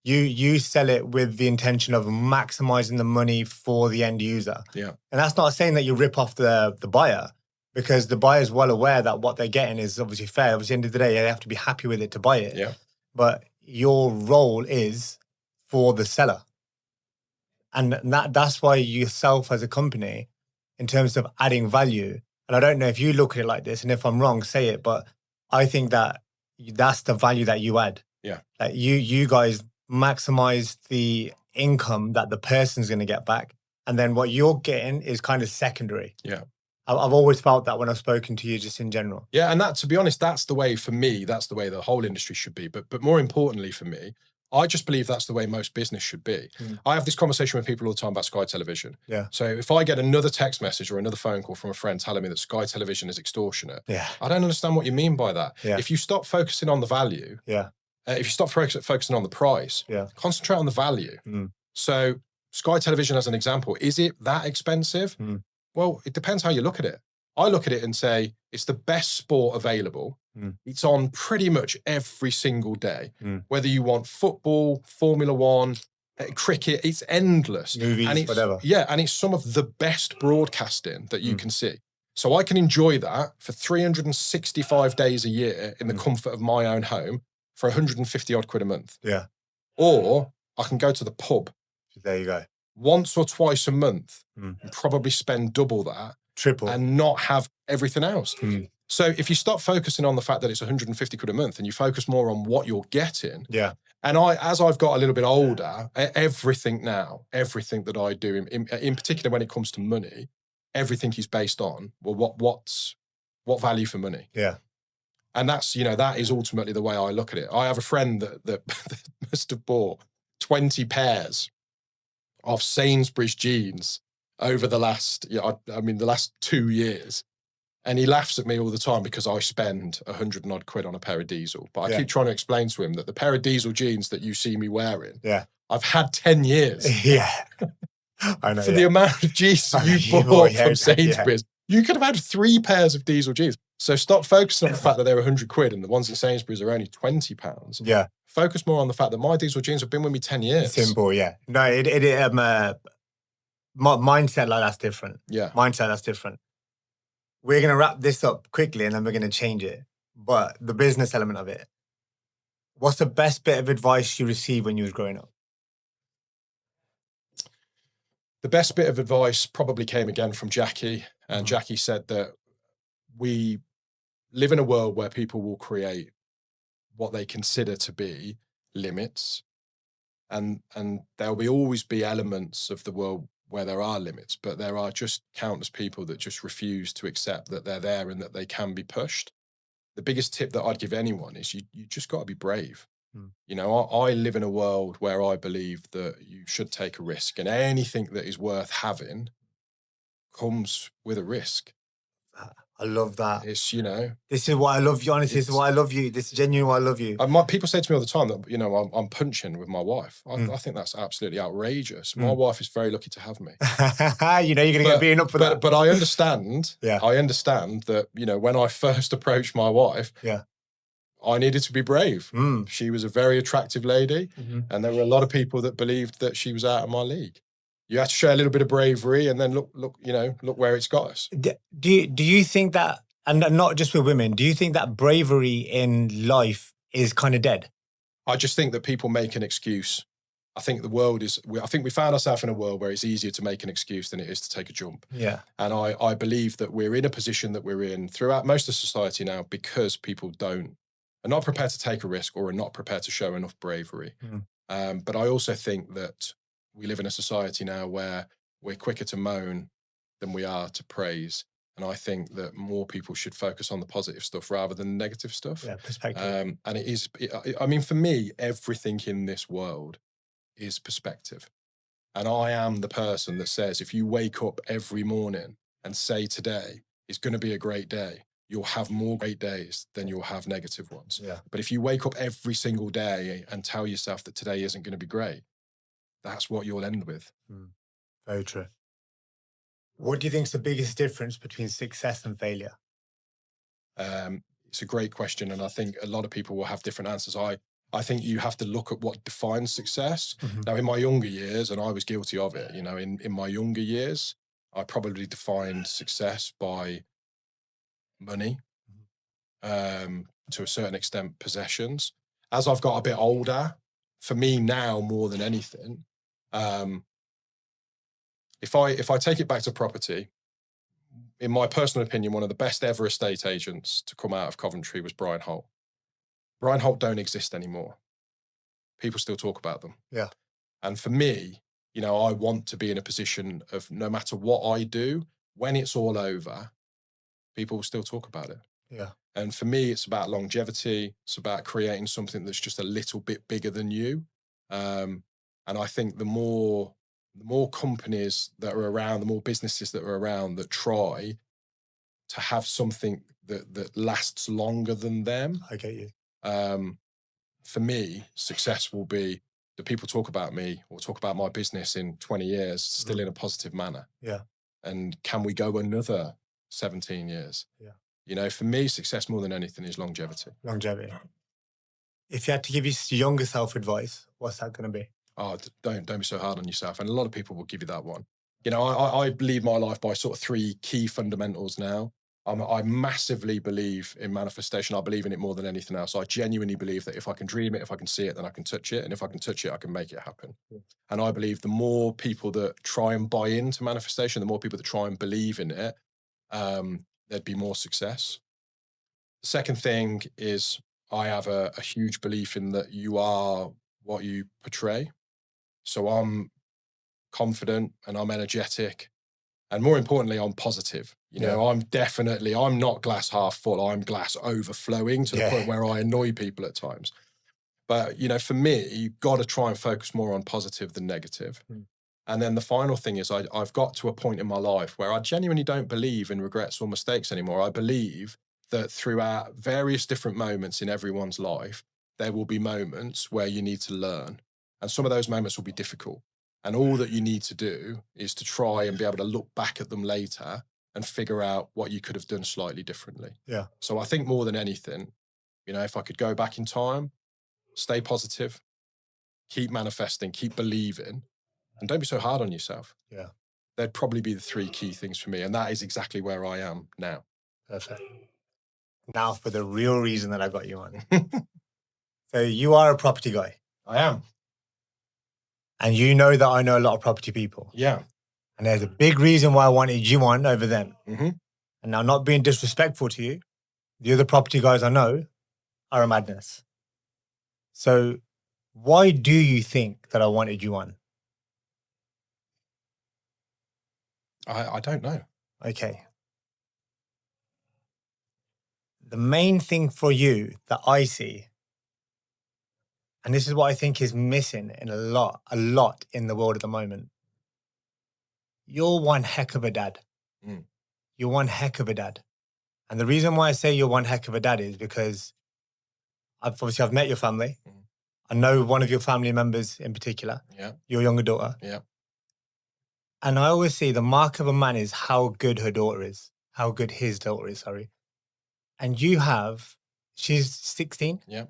You sell it with the intention of maximizing the money for the end user. Yeah. And that's not saying that you rip off the buyer, because the buyer's well aware that what they're getting is obviously fair. Obviously, at the end of the day, they have to be happy with it to buy it. Yeah. But your role is for the seller. And that's why yourself as a company, in terms of adding value, and I don't know if you look at it like this, and if I'm wrong, say it, but I think that that's the value that you add. Yeah. Like you guys maximize the income that the person's going to get back. And then what you're getting is kind of secondary. Yeah. I've always felt that when I've spoken to you just in general. Yeah, and that, to be honest, that's the way for me, that's the way the whole industry should be. But more importantly for me, I just believe that's the way most business should be. I have this conversation with people all the time about Sky Television. Yeah. So if I get another text message or another phone call from a friend telling me that Sky Television is extortionate, I don't understand what you mean by that. Yeah. If you stop focusing on the value, if you stop focusing on the price, concentrate on the value. So Sky Television, as an example, is it that expensive? Well, it depends how you look at it. I look at it and say, it's the best sport available. It's on pretty much every single day. Whether you want football, Formula One, cricket, it's endless. Movies, and whatever. Yeah, and it's some of the best broadcasting that you can see. So I can enjoy that for 365 days a year in the comfort of my own home for 150 odd quid a month. Yeah. Or I can go to the pub. There you go. Once or twice a month, and probably spend double that. Triple. And not have everything else. So if you stop focusing on the fact that it's 150 quid a month and you focus more on what you're getting. Yeah. And as I've got a little bit older, everything that I do, in particular when it comes to money, everything is based on, well, what value for money? Yeah. And that's, that is ultimately the way I look at it. I have a friend that must have bought 20 pairs of Sainsbury's jeans over the last, the last 2 years. And he laughs at me all the time because I spend 100 and odd quid on a pair of diesel. But I Yeah. keep trying to explain to him that the pair of diesel jeans that you see me wearing, Yeah. I've had 10 years. Yeah. I know. For the amount of jeans that you bought from Sainsbury's, you could have had 3 pairs of diesel jeans. So stop focusing on the fact that they're 100 quid and the ones at Sainsbury's are only £20. Yeah. Focus more on the fact that my diesel jeans have been with me 10 years. Simple, yeah. No, mindset like that's different. Yeah. Mindset that's different. We're going to wrap this up quickly and then we're going to change it. But the business element of it, what's the best bit of advice you received when you was growing up? The best bit of advice probably came again from Jackie. And Jackie said that we live in a world where people will create what they consider to be limits. And there'll always be elements of the world where there are limits, but there are just countless people that just refuse to accept that they're there and that they can be pushed. The biggest tip that I'd give anyone is you just got to be brave. You know, I live in a world where I believe that you should take a risk, and anything that is worth having comes with a risk. I love that. It's, you know, this is why I love you. Honestly, this is why I love you. This is genuine why I love you. People say to me all the time that, you know, I'm punching with my wife. I think that's absolutely outrageous. My wife is very lucky to have me. You know, you're going to get beaten up for that. But I understand. Yeah. I understand that, you know, when I first approached my wife, I needed to be brave. She was a very attractive lady, and there were a lot of people that believed that she was out of my league. You have to show a little bit of bravery, and then look, you know, look where it's got us. Do you think that, and not just with women, do you think that bravery in life is kind of dead? I just think that people make an excuse. I think the world is, I think we found ourselves in a world where it's easier to make an excuse than it is to take a jump. Yeah. And I believe that we're in a position that we're in throughout most of society now because people are not prepared to take a risk or are not prepared to show enough bravery. But I also think that we live in a society now where we're quicker to moan than we are to praise. And I think that more people should focus on the positive stuff rather than the negative stuff. Yeah, perspective. And it is, I mean, for me, everything in this world is perspective. And I am the person that says, if you wake up every morning and say today is going to be a great day, you'll have more great days than you'll have negative ones. Yeah. But if you wake up every single day and tell yourself that today isn't going to be great, that's what you'll end with. Very true. What do you think is the biggest difference between success and failure? It's a great question. And I think a lot of people will have different answers. I think you have to look at what defines success. Now, in my younger years, and I was guilty of it, you know, in my younger years, I probably defined success by money, to a certain extent, possessions. As I've got a bit older, for me now, more than anything, if I take it back to property, in my personal opinion, one of the best ever estate agents to come out of Coventry was Brian Holt. Brian Holt don't exist anymore. People still talk about them. Yeah. And for me, you know, I want to be in a position of no matter what I do, when it's all over, people will still talk about it. Yeah. And for me, it's about longevity. It's about creating something that's just a little bit bigger than you. And I think the more companies that are around, the more businesses that are around that try to have something that lasts longer than them. I get you. For me, success will be that people talk about me or talk about my business in 20 years still in a positive manner. Yeah. And can we go another 17 years? Yeah. You know, for me, success more than anything is longevity. Longevity. If you had to give your younger self advice, what's that going to be? Oh, don't be so hard on yourself. And a lot of people will give you that one. You know, I lead my life by sort of 3 key fundamentals now. I massively believe in manifestation. I believe in it more than anything else. I genuinely believe that if I can dream it, if I can see it, then I can touch it. And if I can touch it, I can make it happen. Yeah. And I believe the more people that try and buy into manifestation, the more people that try and believe in it, there'd be more success. The second thing is I have a huge belief in that you are what you portray. So I'm confident and I'm energetic. And more importantly, I'm positive. You know, I'm not glass half full. I'm glass overflowing to the point where I annoy people at times. But, you know, for me, you've got to try and focus more on positive than negative. And then the final thing is I've got to a point in my life where I genuinely don't believe in regrets or mistakes anymore. I believe that throughout various different moments in everyone's life, there will be moments where you need to learn. And some of those moments will be difficult. And all that you need to do is to try and be able to look back at them later and figure out what you could have done slightly differently. Yeah. So I think more than anything, if I could go back in time, stay positive, keep manifesting, keep believing, and don't be so hard on yourself. Yeah. They'd probably be the three key things for me. And that is exactly where I am now. Perfect. Now for the real reason that I got you on. So you are a property guy. I am. And you know that I know a lot of property people. Yeah. And there's a big reason why I wanted you on over them. Mm-hmm. And now, not being disrespectful to you, the other property guys I know are a madness. So why do you think that I wanted you on? I don't know. Okay. The main thing for you that I see, and this is what I think is missing in a lot in the world at the moment. You're one heck of a dad. Mm. You're one heck of a dad. And the reason why I say you're one heck of a dad is because I've met your family. Mm. I know one of your family members in particular. Yeah. Your younger daughter. Yeah. And I always see the mark of a man is how good her daughter is. How good his daughter is, sorry. And she's 16. Yeah.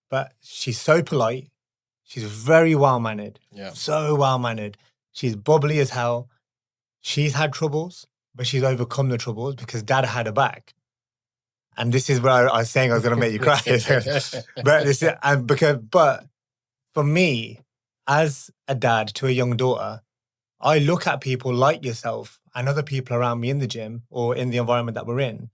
But she's so polite. She's very well-mannered. Yeah. So well-mannered. She's bubbly as hell. She's had troubles, but she's overcome the troubles because dad had her back. And this is where I was saying I was going to make you cry. But for me, as a dad to a young daughter, I look at people like yourself and other people around me in the gym or in the environment that we're in.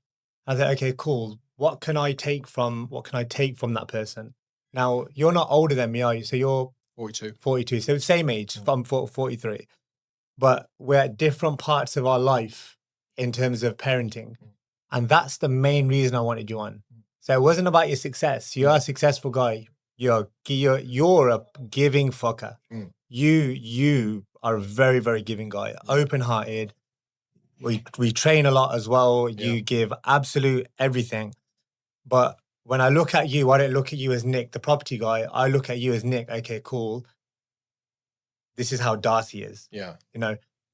I think, okay, cool. What can I take from that person? Now, you're not older than me, are you? So you're 42. 42. So same age. I'm 43. But we're at different parts of our life in terms of parenting. And that's the main reason I wanted you on. So it wasn't about your success. You're a successful guy. You're a giving fucker. Mm. You are a very, very giving guy. Open-hearted. We train a lot as well. Yeah. You give absolute everything. But when I look at you, I don't look at you as Nick, the property guy. I look at you as Nick. Okay, cool. This is how Darcy is. Yeah.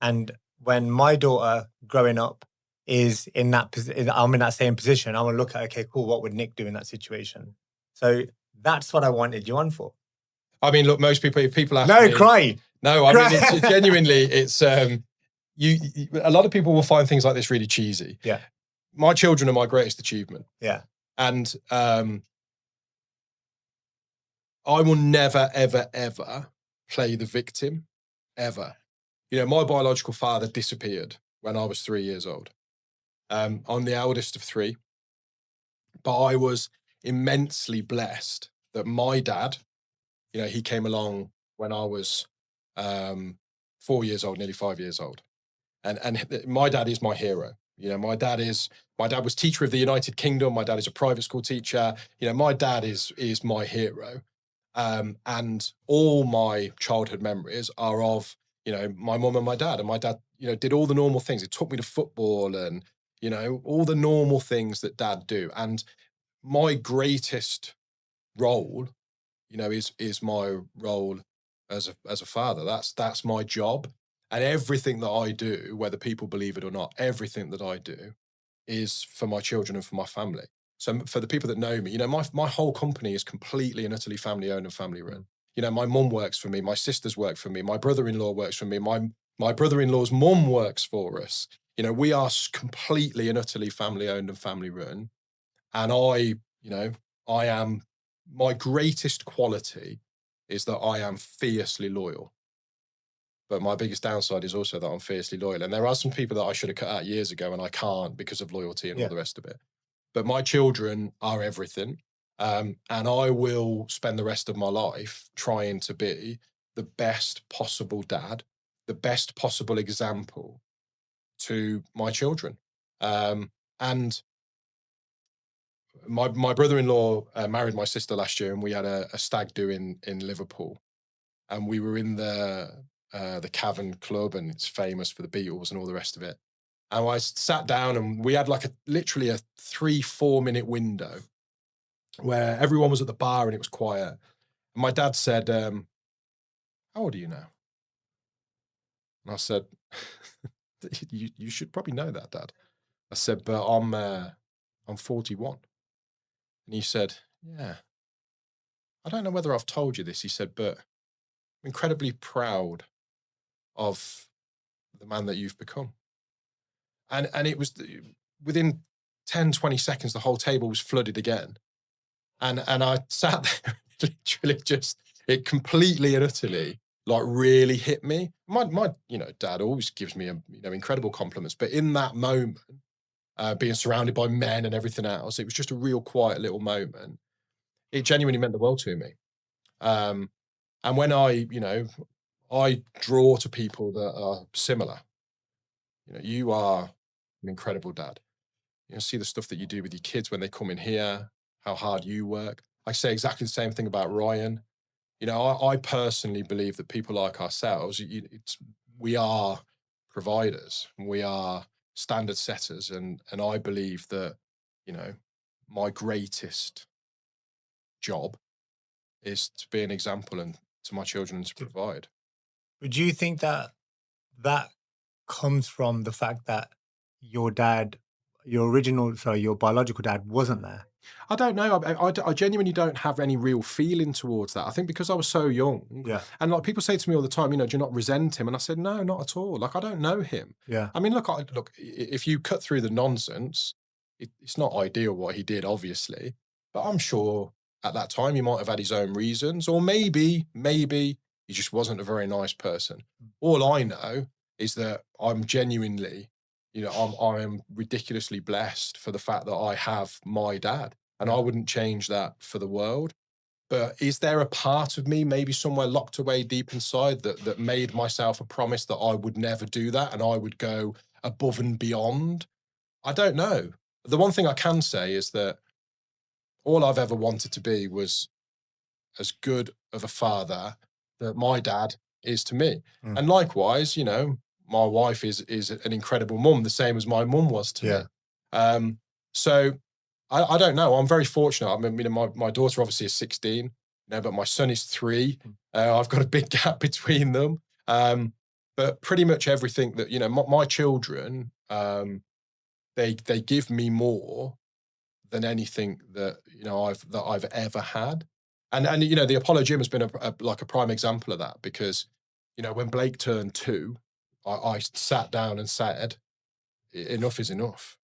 And when my daughter growing up is in that position, I'm in that same position, I want to look at, okay, cool, what would Nick do in that situation? So that's what I wanted you on for. I mean, look, most people, if people ask me... cry. No, I mean, it's genuinely, it's, a lot of people will find things like this really cheesy. Yeah. My children are my greatest achievement. Yeah. And I will never, ever, ever play the victim, ever. My biological father disappeared when I was 3 years old. I'm the eldest of three, but I was immensely blessed that my dad, he came along when I was 4 years old, nearly 5 years old. And my dad is my hero. My dad was teacher of the United Kingdom. My dad is a private school teacher. My dad is my hero. And all my childhood memories are of, my mum and my dad. And my dad, did all the normal things. He took me to football and, all the normal things that dad do. And my greatest role, is my role as a father. That's my job. And everything that I do, whether people believe it or not, everything that I do is for my children and for my family. So for the people that know me, my whole company is completely and utterly family owned and family run. My mum works for me, my sisters work for me, my brother-in-law works for me, my brother-in-law's mum works for us. We are completely and utterly family owned and family run. And my greatest quality is that I am fiercely loyal. But my biggest downside is also that I'm fiercely loyal. And there are some people that I should have cut out years ago and I can't because of loyalty and all the rest of it. But my children are everything. And I will spend the rest of my life trying to be the best possible dad, the best possible example to my children. And my brother-in-law married my sister last year and we had a stag do in Liverpool. And we were in the the Cavern Club, and it's famous for the Beatles and all the rest of it. And I sat down, and we had like literally a 3-4 minute window where everyone was at the bar and it was quiet. And my dad said, "How old are you now?" And I said, you should probably know that, Dad. I said, "But I'm 41." And he said, "Yeah, I don't know whether I've told you this." He said, "But I'm incredibly proud of the man that you've become." And it was within 10, 20 seconds, the whole table was flooded again. And I sat there, literally just, it completely and utterly like really hit me. My dad always gives me incredible compliments, but in that moment, being surrounded by men and everything else, it was just a real quiet little moment. It genuinely meant the world to me. And when I draw to people that are similar. You are an incredible dad. See the stuff that you do with your kids when they come in here, how hard you work. I say exactly the same thing about Ryan. I personally believe that people like ourselves, we are providers, we are standard setters, and I believe that my greatest job is to be an example and to my children and to provide. Would you think that that comes from the fact that your dad, your biological dad wasn't there? I don't know. I genuinely don't have any real feeling towards that. I think because I was so young, Yeah. and like people say to me all the time, do you not resent him? And I said, no, not at all. Like I don't know him. Yeah. I mean, look, if you cut through the nonsense, it's not ideal what he did, obviously, but I'm sure at that time he might have had his own reasons, or maybe he just wasn't a very nice person. All I know is that I'm genuinely, I am ridiculously blessed for the fact that I have my dad, and I wouldn't change that for the world. But is there a part of me, maybe somewhere locked away deep inside, that made myself a promise that I would never do that and I would go above and beyond? I don't know. The one thing I can say is that all I've ever wanted to be was as good of a father that my dad is to me. And likewise, my wife is an incredible mum, the same as my mum was to me. So I don't know. I'm very fortunate. I mean, my daughter obviously is 16, but my son is 3. I've got a big gap between them. But pretty much everything that, my children, they give me more than anything that, I've ever had. And the Apollo Gym has been like a prime example of that, because, when Blake turned 2, I sat down and said, enough is enough.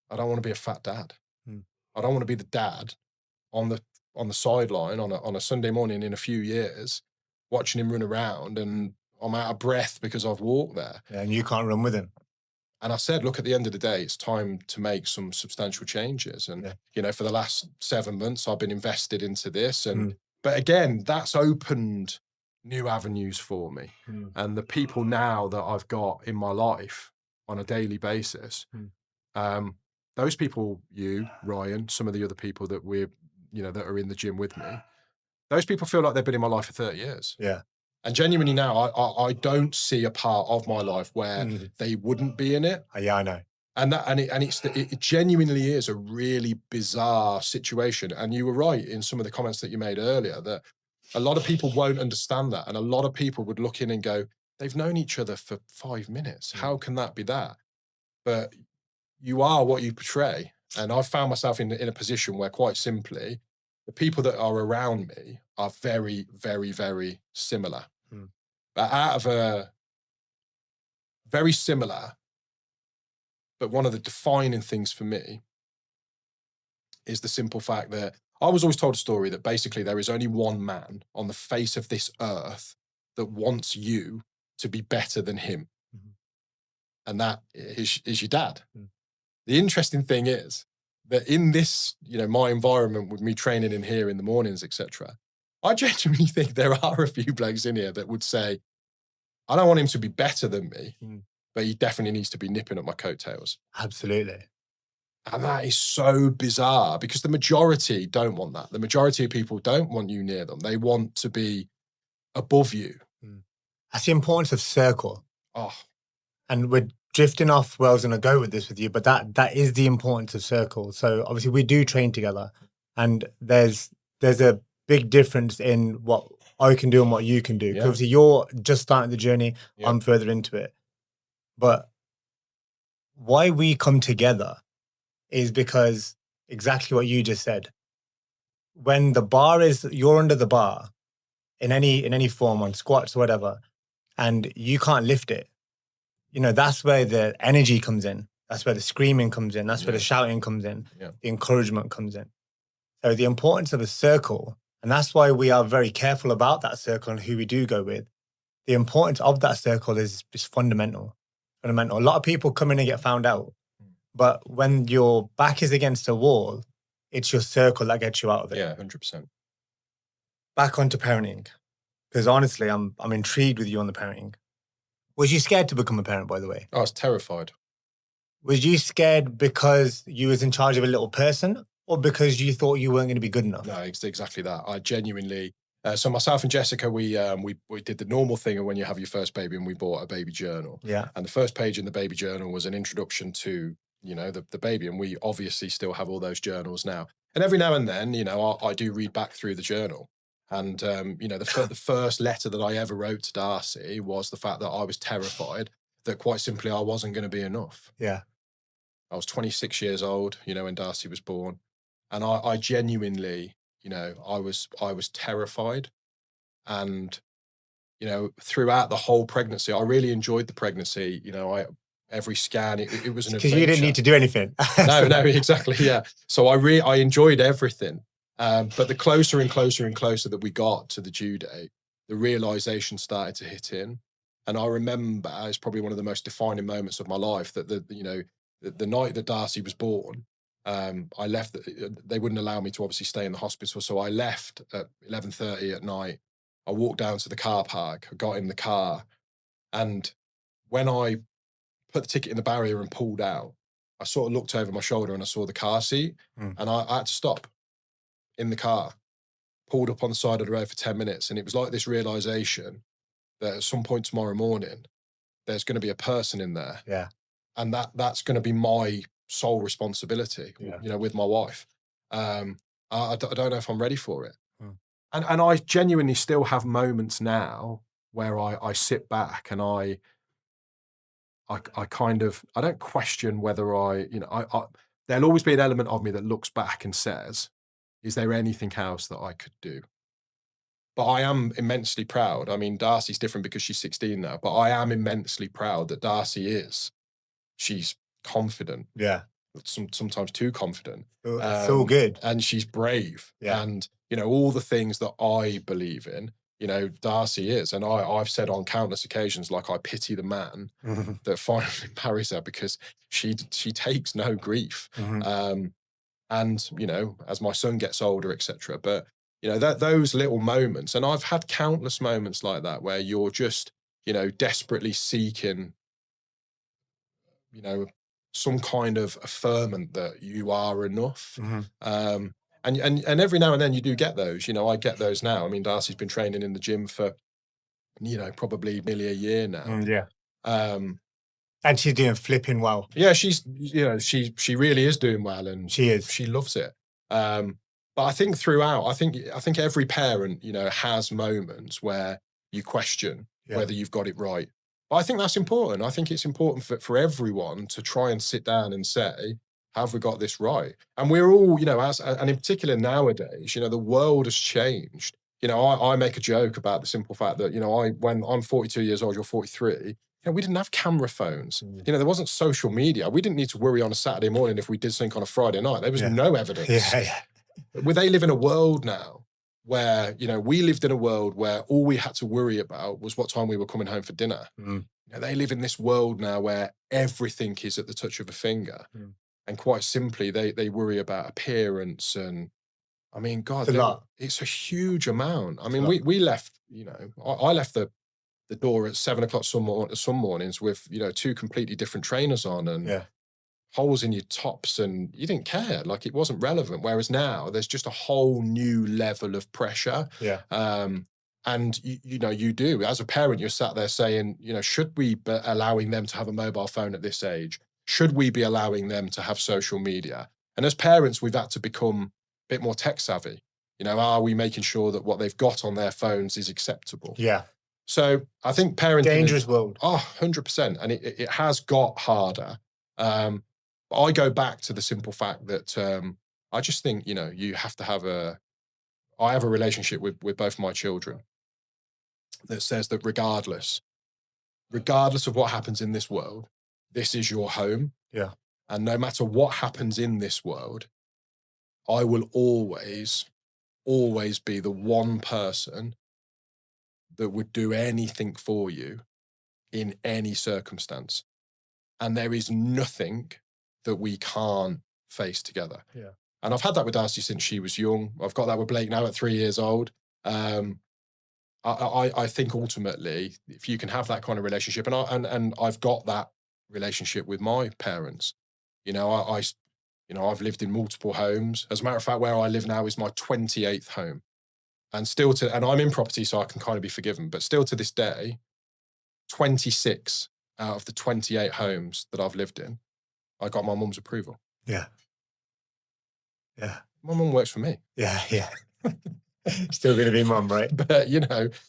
I don't want to be a fat dad. I don't want to be the dad on the sideline on a Sunday morning in a few years, watching him run around and I'm out of breath because I've walked there. Yeah, and you can't run with him. And I said, look, at the end of the day, it's time to make some substantial changes. And, for the last 7 months, I've been invested into this. But again, that's opened new avenues for me. And the people now that I've got in my life on a daily basis, those people, you, Ryan, some of the other people that that are in the gym with me, those people feel like they've been in my life for 30 years. Yeah. And genuinely now, I don't see a part of my life where they wouldn't be in it. Yeah, I know. And it genuinely is a really bizarre situation. And you were right in some of the comments that you made earlier, that a lot of people won't understand that. And a lot of people would look in and go, they've known each other for 5 minutes. How can that be that? But you are what you portray. And I've found myself in a position where, quite simply, the people that are around me are very, very, very similar. But out of a very similar, but one of the defining things for me is the simple fact that I was always told a story that basically there is only one man on the face of this earth that wants you to be better than him. And that is your dad. The interesting thing is that in this, my environment with me training in here in the mornings, etc., I genuinely think there are a few blokes in here that would say, I don't want him to be better than me, but he definitely needs to be nipping at my coattails. Absolutely. And that is so bizarre, because the majority don't want that. The majority of people don't want you near them. They want to be above you. That's the importance of circle. Oh, And we're drifting off where I was going to go with this with you, but that is the importance of circle. So obviously we do train together, and there's a big difference in what I can do and what you can do. Because yeah, obviously you're just starting the journey, yeah, I'm further into it. But why we come together is because exactly what you just said. When the bar is, you're under the bar in any form, on squats or whatever, and you can't lift it, you know, that's where the energy comes in. That's where the screaming comes in. That's where the yeah, shouting comes in. yeah, The encouragement comes in. So the importance of a circle, and that's why we are very careful about that circle and who we do go with. The importance of that circle is fundamental. Fundamental. A lot of people come in and get found out, but when your back is against a wall, it's your circle that gets you out of it. yeah, 100%. Back onto parenting, because honestly, I'm intrigued with you on the parenting. Was you scared to become a parent, by the way? I was terrified. Was you scared because you was in charge of a little person, or because you thought you weren't going to be good enough? No, it's exactly that. I genuinely. So myself and Jessica, we did the normal thing of when you have your first baby, and we bought a baby journal. Yeah. And the first page in the baby journal was an introduction to, you know, the baby, and we obviously still have all those journals now. And every now and then, you know, I do read back through the journal. And you know, the first letter that I ever wrote to Darcy was the fact that I was terrified that quite simply I wasn't going to be enough. Yeah. I was 26 years old, you know, when Darcy was born, and I genuinely, you know, I was terrified, and you know, throughout the whole pregnancy, I really enjoyed the pregnancy. You know, every scan, it was an Because adventure. you didn't need to do anything. No, exactly, yeah. So I enjoyed everything, but the closer and closer and closer that we got to the due date, the realization started to hit in, and I remember it's probably one of the most defining moments of my life that the night that Darcy was born. I left. They wouldn't allow me to obviously stay in the hospital, so I left at 11:30 at night. I walked down to the car park. I got in the car, and when I put the ticket in the barrier and pulled out, I sort of looked over my shoulder and I saw the car seat, and I had to stop in the car, pulled up on the side of the road for 10 minutes, and it was like this realization that at some point tomorrow morning, there's going to be a person in there, Yeah. and that's going to be my sole responsibility, Yeah. you know, with my wife. I don't know if I'm ready for it. Mm. And I genuinely still have moments now where I sit back and I kind of, I don't question whether there'll always be an element of me that looks back and says, is there anything else that I could do? But I am immensely proud. I mean, Darcy's different because she's 16 now, but I am immensely proud that she's confident. Yeah. Sometimes too confident. It's so good. And she's brave. Yeah. And, you know, all the things that I believe in, you know, Darcy is. And I've said on countless occasions, like, I pity the man that finally marries her, because she takes no grief. And, you know, as my son gets older, etc. But, you know, those little moments, and I've had countless moments like that where you're just, you know, desperately seeking, you know, some kind of affirmation that you are enough. And every now and then you do get those. You know, I get those now. I mean, Darcy's been training in the gym for, you know, probably nearly a year now. Yeah. Um, And she's doing flipping well. yeah, she's, you know, she really is doing well, and She is. she loves it. But I think throughout, I think every parent, you know, has moments where you question whether you've got it right. But I think that's important. I think it's important for everyone to try and sit down and say, have we got this right? And we're all, you know, and in particular nowadays, you know, the world has changed. You know, I make a joke about the simple fact that, you know, when I'm 42 years old, you're 43. You know, we didn't have camera phones. You know, there wasn't social media. We didn't need to worry on a Saturday morning if we did something on a Friday night. There was no evidence. Yeah. They live in a world now where, you know, we lived in a world where all we had to worry about was what time we were coming home for dinner. You know, they live in this world now where everything is at the touch of a finger. And quite simply, they worry about appearance. And I mean, God, it's a huge amount. I mean, we left, you know, I left the door at 7 o'clock some mornings with, you know, 2 completely different trainers on, and holes in your tops, and you didn't care. Like, it wasn't relevant. Whereas now there's just a whole new level of pressure. And you do, as a parent, you're sat there saying, should we be allowing them to have a mobile phone at this age? Should we be allowing them to have social media? And as parents, we've had to become a bit more tech savvy. Are we making sure that what they've got on their phones is acceptable? Yeah. So I think parenting dangerous world. 100%. And it has got harder. But I go back to the simple fact that I just think, you have to have I have a relationship with both my children that says that regardless of what happens in this world, this is your home. Yeah. And no matter what happens in this world, I will always be the one person that would do anything for you in any circumstance. And there is nothing that we can't face together. Yeah. And I've had that with Darcy since she was young. I've got that with Blake now at 3 years old. I think ultimately, if you can have that kind of relationship, and I've got that relationship with my parents, I've lived in multiple homes. As a matter of fact, where I live now is my 28th home, and I'm in property, so I can kind of be forgiven. But still, to this day, 26 out of the 28 homes that I've lived in, I got my mum's approval. Yeah. Yeah. My mum works for me. Yeah. Yeah. Still going to be mum, right? But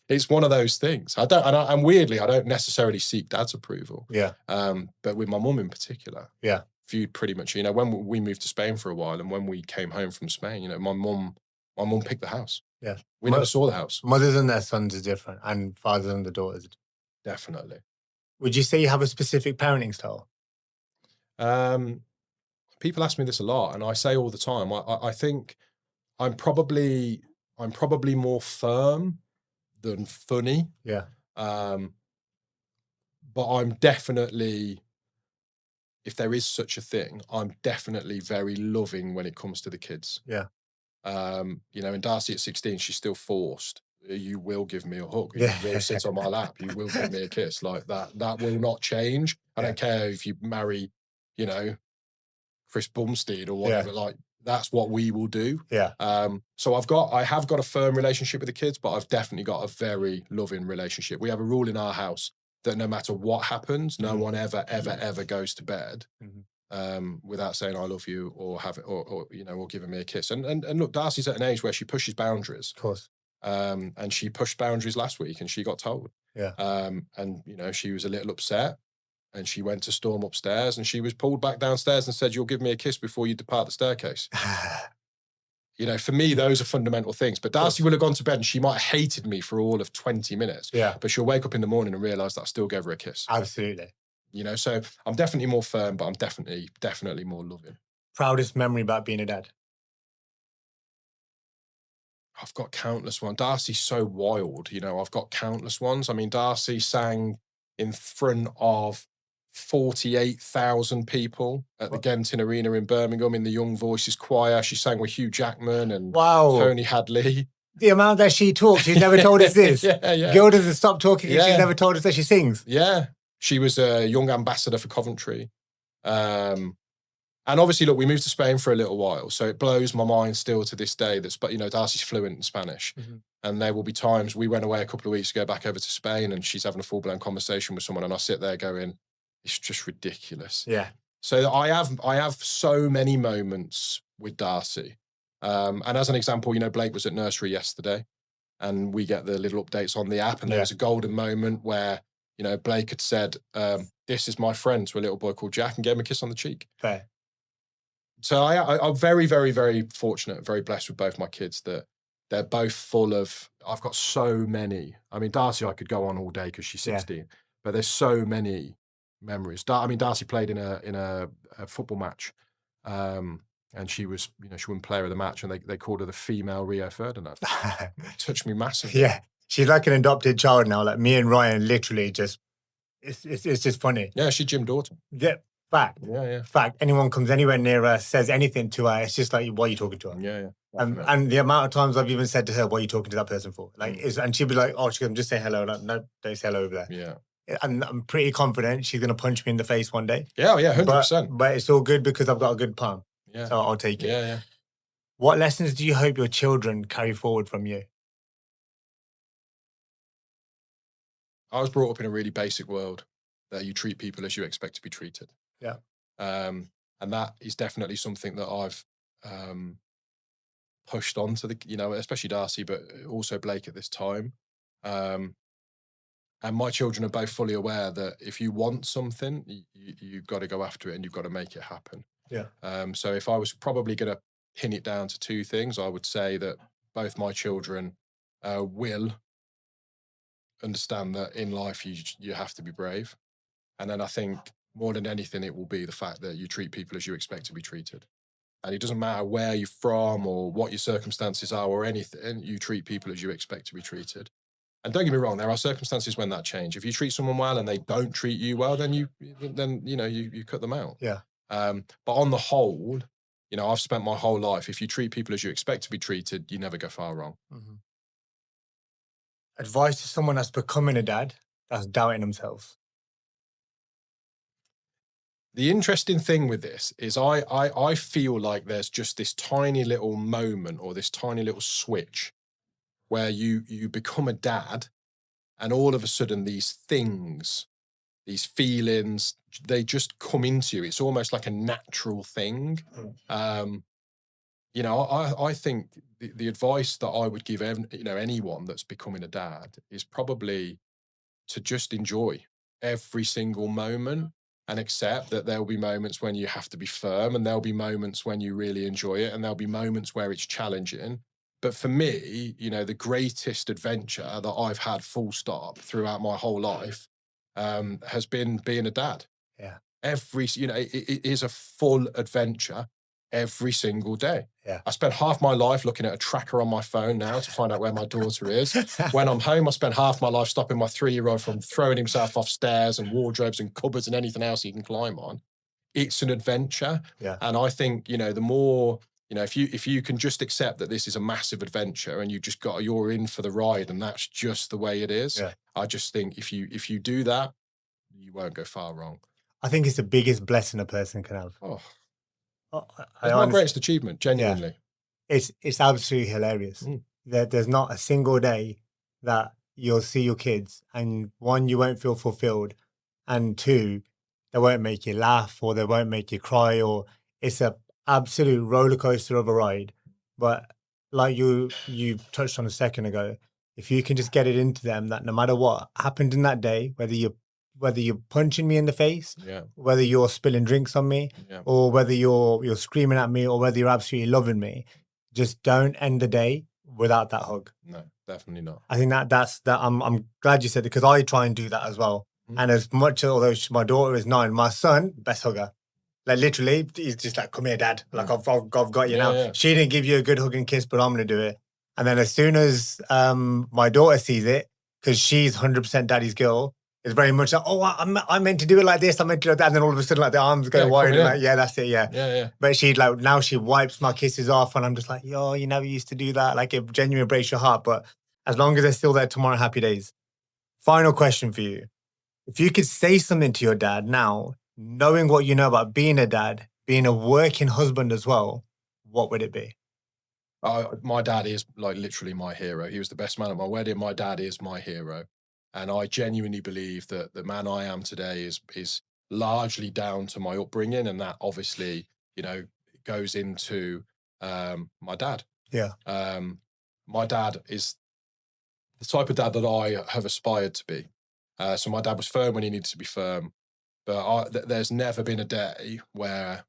it's one of those things. And weirdly, I don't necessarily seek dad's approval. Yeah. But with my mum in particular, yeah, viewed pretty much. When we moved to Spain for a while, and when we came home from Spain, my mum picked the house. Yeah. We never saw the house. Mothers and their sons is different, and fathers and the daughters. Definitely. Would you say you have a specific parenting style? People ask me this a lot, and I say all the time, I think I'm probably more firm than funny. Yeah. But I'm definitely, if there is such a thing, I'm definitely very loving when it comes to the kids. Yeah. And Darcy at 16, she's still forced. You will give me a hug. Yeah. You will sit on my lap. You will give me a kiss. Like that. That will not change. I don't care if you marry, Chris Bumstead or whatever. Like that's what we will do. Yeah. So I have got a firm relationship with the kids, but I've definitely got a very loving relationship. We have a rule in our house that no matter what happens, no one ever goes to bed without saying I love you or or giving me a kiss. And look, Darcy's at an age where she pushes boundaries. Of course. And she pushed boundaries last week, and she got told. Yeah. And she was a little upset. And she went to storm upstairs, and she was pulled back downstairs and said, "You'll give me a kiss before you depart the staircase." For me, those are fundamental things. But Darcy will have gone to bed and she might have hated me for all of 20 minutes. Yeah. But she'll wake up in the morning and realize that I still gave her a kiss. Absolutely. So I'm definitely more firm, but I'm definitely more loving. Proudest memory about being a dad? I've got countless ones. Darcy's so wild, I've got countless ones. I mean, Darcy sang in front of 48,000 people at the Genting Arena in Birmingham in the Young Voices Choir. She sang with Hugh Jackman and Tony Hadley. The amount that she talks, she's never told us this. Yeah. Girl doesn't stop talking and she's never told us that she sings. Yeah. She was a young ambassador for Coventry. And obviously, look, we moved to Spain for a little while, so it blows my mind still to this day that, Darcy's fluent in Spanish. And there will be times, we went away a couple of weeks ago back over to Spain, and she's having a full-blown conversation with someone, and I sit there going, it's just ridiculous. Yeah. So I have so many moments with Darcy. And as an example, Blake was at nursery yesterday, and we get the little updates on the app, and there was a golden moment where, Blake had said, this is my friend, to a little boy called Jack, and gave him a kiss on the cheek. Fair. So I'm very, very, very fortunate, very blessed with both my kids that they're both full of, I've got so many. I mean, Darcy, I could go on all day because she's 16, but there's so many memories. Darcy played in a football match, and she was, she won player of the match, and they called her the female Rio Ferdinand. It touched me massively. Yeah, she's like an adopted child now. Like me and Ryan, literally just, it's just funny. Yeah, she's Jim Dorton. Yeah, fact. Yeah. Fact. Anyone comes anywhere near her, says anything to her, it's just like, why are you talking to her? Yeah. And the amount of times I've even said to her, what are you talking to that person for? Like, and she'd be like, oh, she can just say hello. Like, no, don't say hello over there. Yeah. And I'm pretty confident she's going to punch me in the face one day. Yeah, 100%. But it's all good because I've got a good palm. Yeah. So I'll take it. Yeah. What lessons do you hope your children carry forward from you? I was brought up in a really basic world that you treat people as you expect to be treated. Yeah. And that is definitely something that I've pushed on to the, especially Darcy, but also Blake at this time. And my children are both fully aware that if you want something, you've got to go after it and you've got to make it happen. Yeah. So if I was probably going to pin it down to two things, I would say that both my children will understand that in life you have to be brave. And then I think more than anything, it will be the fact that you treat people as you expect to be treated. And it doesn't matter where you're from or what your circumstances are or anything, you treat people as you expect to be treated. And don't get me wrong, there are circumstances when that change. If you treat someone well and they don't treat you well, then you cut them out. Yeah. But on the whole, I've spent my whole life, if you treat people as you expect to be treated, you never go far wrong. Mm-hmm. Advice to someone that's becoming a dad, that's doubting themselves. The interesting thing with this is I feel like there's just this tiny little moment or this tiny little switch where you become a dad and all of a sudden these things, these feelings, they just come into you. It's almost like a natural thing. I think the advice that I would give anyone that's becoming a dad is probably to just enjoy every single moment and accept that there'll be moments when you have to be firm and there'll be moments when you really enjoy it and there'll be moments where it's challenging. But for me, the greatest adventure that I've had full stop throughout my whole life has been being a dad. Yeah. It is a full adventure every single day. Yeah. I spend half my life looking at a tracker on my phone now to find out where my daughter is. When I'm home, I spend half my life stopping my 3-year-old from throwing himself off stairs and wardrobes and cupboards and anything else he can climb on. It's an adventure. Yeah. And I think, the more, if you can just accept that this is a massive adventure and you're in for the ride and that's just the way it is. Yeah. I just think if you do that, you won't go far wrong. I think it's the biggest blessing a person can have. It's my greatest achievement, genuinely. Yeah. It's absolutely hilarious. There's not a single day that you'll see your kids and one, you won't feel fulfilled, and two, they won't make you laugh or they won't make you cry, or it's a absolute roller coaster of a ride. But like you touched on a second ago, if you can just get it into them that no matter what happened in that day, whether you're punching me in the face, whether you're spilling drinks on me, or whether you're screaming at me, or whether you're absolutely loving me, just don't end the day without that hug. No, definitely not. I think that's I'm glad you said it, because I try and do that as well. And as much, although my daughter is 9, my son, best hugger. Like literally, he's just like, "Come here, Dad. Like I've got you now." Yeah. She didn't give you a good hug and kiss, but I'm gonna do it. And then as soon as my daughter sees it, because she's 100% daddy's girl, it's very much like, "Oh, I meant to do it like this. I meant to do that." And then all of a sudden, like the arms go wide, and like, that's it, yeah. But she now she wipes my kisses off, and I'm just like, "Yo, you never used to do that." Like it genuinely breaks your heart. But as long as they're still there tomorrow, happy days. Final question for you. If you could say something to your dad now, knowing what you know about being a dad, being a working husband as well, what would it be? My dad is like literally my hero. He was the best man at my wedding. My dad is my hero. And I genuinely believe that the man I am today is largely down to my upbringing. And that obviously, goes into my dad. Yeah. My dad is the type of dad that I have aspired to be. So my dad was firm when he needed to be firm. But there's never been a day where,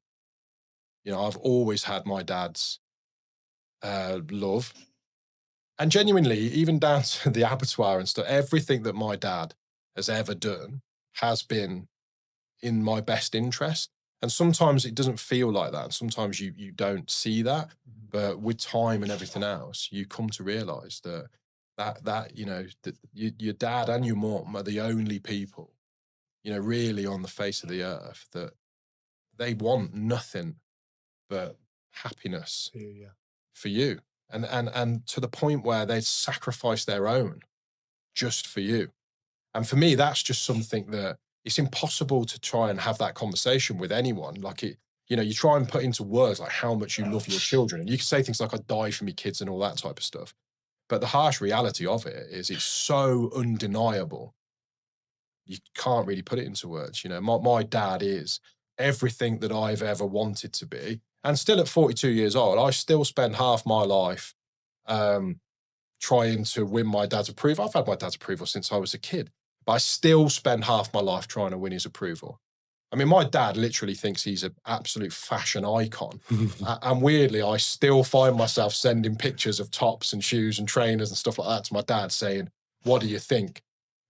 I've always had my dad's love. And genuinely, even down to the abattoir and stuff, everything that my dad has ever done has been in my best interest. And sometimes it doesn't feel like that. And sometimes you don't see that. But with time and everything else, you come to realize that your dad and your mom are the only people, really on the face of the earth that they want nothing but happiness for you. And to the point where they sacrifice their own just for you. And for me, that's just something that it's impossible to try and have that conversation with anyone. Like you try and put into words like how much you love your children. And you can say things like, "I die for me kids," and all that type of stuff. But the harsh reality of it is it's so undeniable you can't really put it into words. You know, my dad is everything that I've ever wanted to be. And still at 42 years old, I still spend half my life trying to win my dad's approval. I've had my dad's approval since I was a kid, but I still spend half my life trying to win his approval. I mean, my dad literally thinks he's an absolute fashion icon. And weirdly, I still find myself sending pictures of tops and shoes and trainers and stuff like that to my dad saying, what do you think?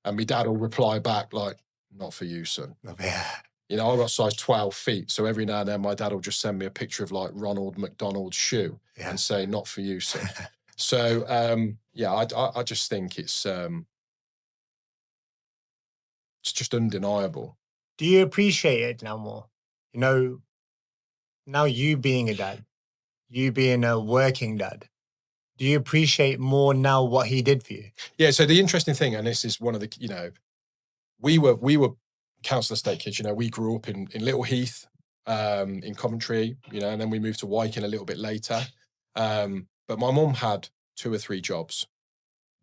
And my dad will reply back like, not for you, son. Yeah. You know, I got size 12 feet. So every now and then my dad will just send me a picture of like Ronald McDonald's shoe and say, not for you, son. So, I just think it's just undeniable. Do you appreciate it now more? You know, now you being a dad, you being a working dad, do you appreciate more now what he did for you? Yeah. So the interesting thing, and this is one of the, you know, we were council estate kids. You know, we grew up in Little Heath, in Coventry. You know, and then we moved to Wyken a little bit later. But my mum had 2 or 3 jobs,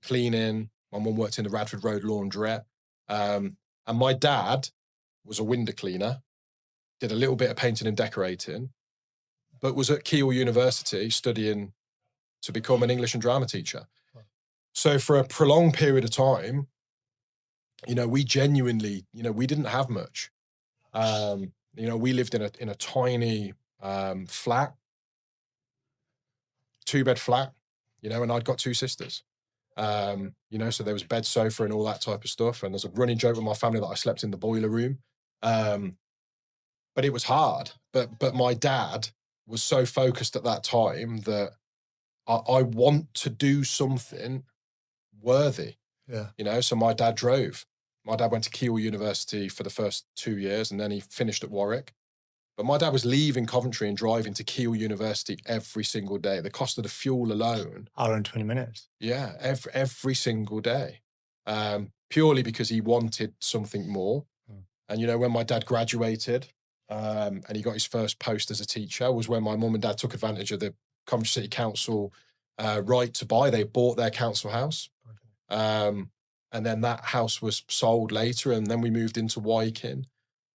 cleaning. My mum worked in the Radford Road laundrette, and my dad was a window cleaner. Did a little bit of painting and decorating, but was at Keele University studying to become an English and drama teacher. So for a prolonged period of time, you know, we genuinely, you know, we didn't have much. You know, we lived in a tiny flat, 2-bed flat, you know, and I'd got 2 sisters. You know, so there was bed, sofa and all that type of stuff. And there's a running joke with my family that I slept in the boiler room. But it was hard. But my dad was so focused at that time that I want to do something worthy. Yeah. You know, so my dad drove. My dad went to Keele University for the first 2 years and then he finished at Warwick. But my dad was leaving Coventry and driving to Keele University every single day. The cost of the fuel alone. Hour and 20 minutes. Yeah, every single day. Purely because he wanted something more. And, you know, when my dad graduated and he got his first post as a teacher was when my mum and dad took advantage of the Coventry City Council right to buy. They bought their council house. And then that house was sold later. And then we moved into Wyken.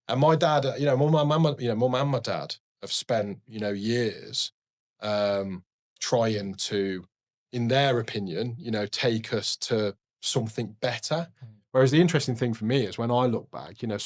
And my dad, you know, mum and my dad have spent, you know, years trying to, in their opinion, you know, take us to something better. Whereas the interesting thing for me is when I look back, you know,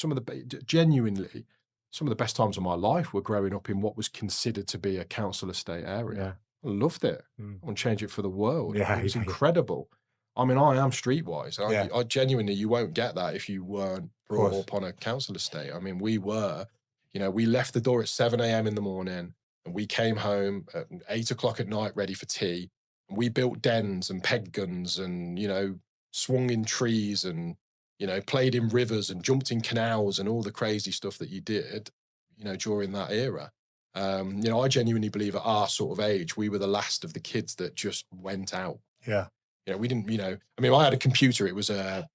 genuinely, some of the best times of my life were growing up in what was considered to be a council estate area. I loved it. I wouldn't change it for the world. It was incredible. I mean, I am streetwise. I genuinely, you won't get that if you weren't brought up on a council estate. I mean, we were, you know, we left the door at 7 a.m. in the morning and we came home at 8 o'clock at night ready for tea. And we built dens and peg guns and, you know, swung in trees and, you know, played in rivers and jumped in canals and all the crazy stuff that you did, you know, during that era. You know, I genuinely believe at our sort of age, we were the last of the kids that just went out. Yeah. You know, we didn't, you know, I mean, I had a computer. It was a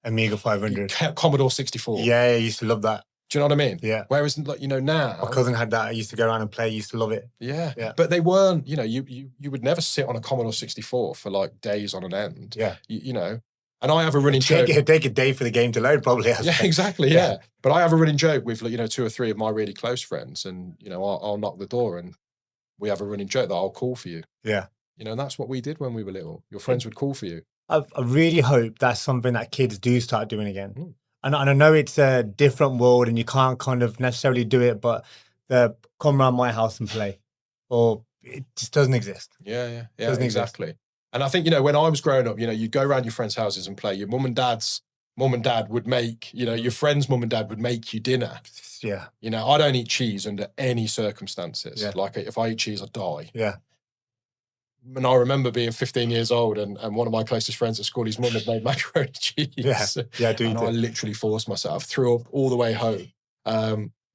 Amiga 500. Commodore 64. Yeah, I used to love that. Do you know what I mean? Yeah. Whereas, like, you know, now my cousin had that. I used to go around and play. I used to love it. Yeah. But they weren't, you know, you would never sit on a Commodore 64 for like days on an end. Yeah. You know, and I have a running joke. It'd take a day for the game to load, probably. Yeah, exactly. Yeah. But I have a running joke with, you know, 2 or 3 of my really close friends, and you know, I'll knock the door, and we have a running joke that I'll call for you. Yeah. You know, and that's what we did when we were little. Your friends would call for you. I really hope that's something that kids do start doing again. And I know it's a different world, and you can't kind of necessarily do it, but the come around my house and play, or it just doesn't exist. Yeah, exactly. And I think, you know, when I was growing up, you know, you'd go around your friends' houses and play. Your mum and dad would make, you know, your friend's mum and dad would make you dinner. Yeah. You know, I don't eat cheese under any circumstances. Yeah. Like if I eat cheese, I die. Yeah. And I remember being 15 years old and one of my closest friends at school, his mum had made macaroni cheese. Yeah, I literally forced myself, threw up all the way home.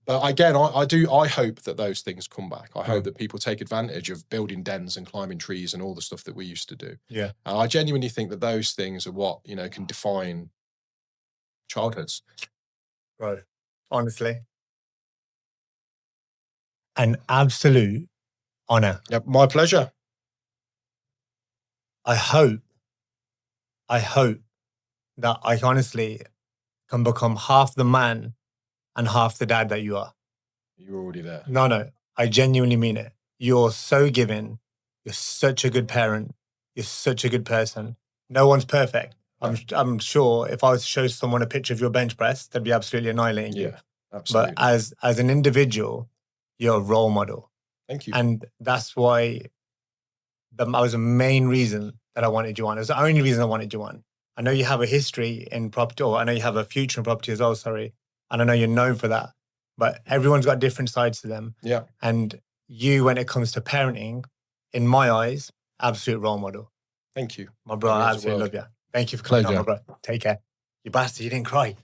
But again, I hope that those things come back. I hope that people take advantage of building dens and climbing trees and all the stuff that we used to do. Yeah. I genuinely think that those things are what, you know, can define childhoods. Right. Honestly. An absolute honor. Yeah, my pleasure. I hope that I honestly can become half the man and half the dad that you are. You're already there. No, I genuinely mean it. You're so giving. You're such a good parent. You're such a good person. No one's perfect. I'm sure if I was to show someone a picture of your bench press, they'd be absolutely annihilating you. Yeah, absolutely. But as an individual, you're a role model. Thank you. And that's why that was the main reason that I wanted you on. It was the only reason I wanted you on. I know you have a history in property, or I know you have a future in property as well, sorry. And I know you're known for that. But everyone's got different sides to them. Yeah. And you, when it comes to parenting, in my eyes, absolute role model. Thank you. My bro, I absolutely love you. Thank you for coming on, my bro. Take care. You bastard, you didn't cry.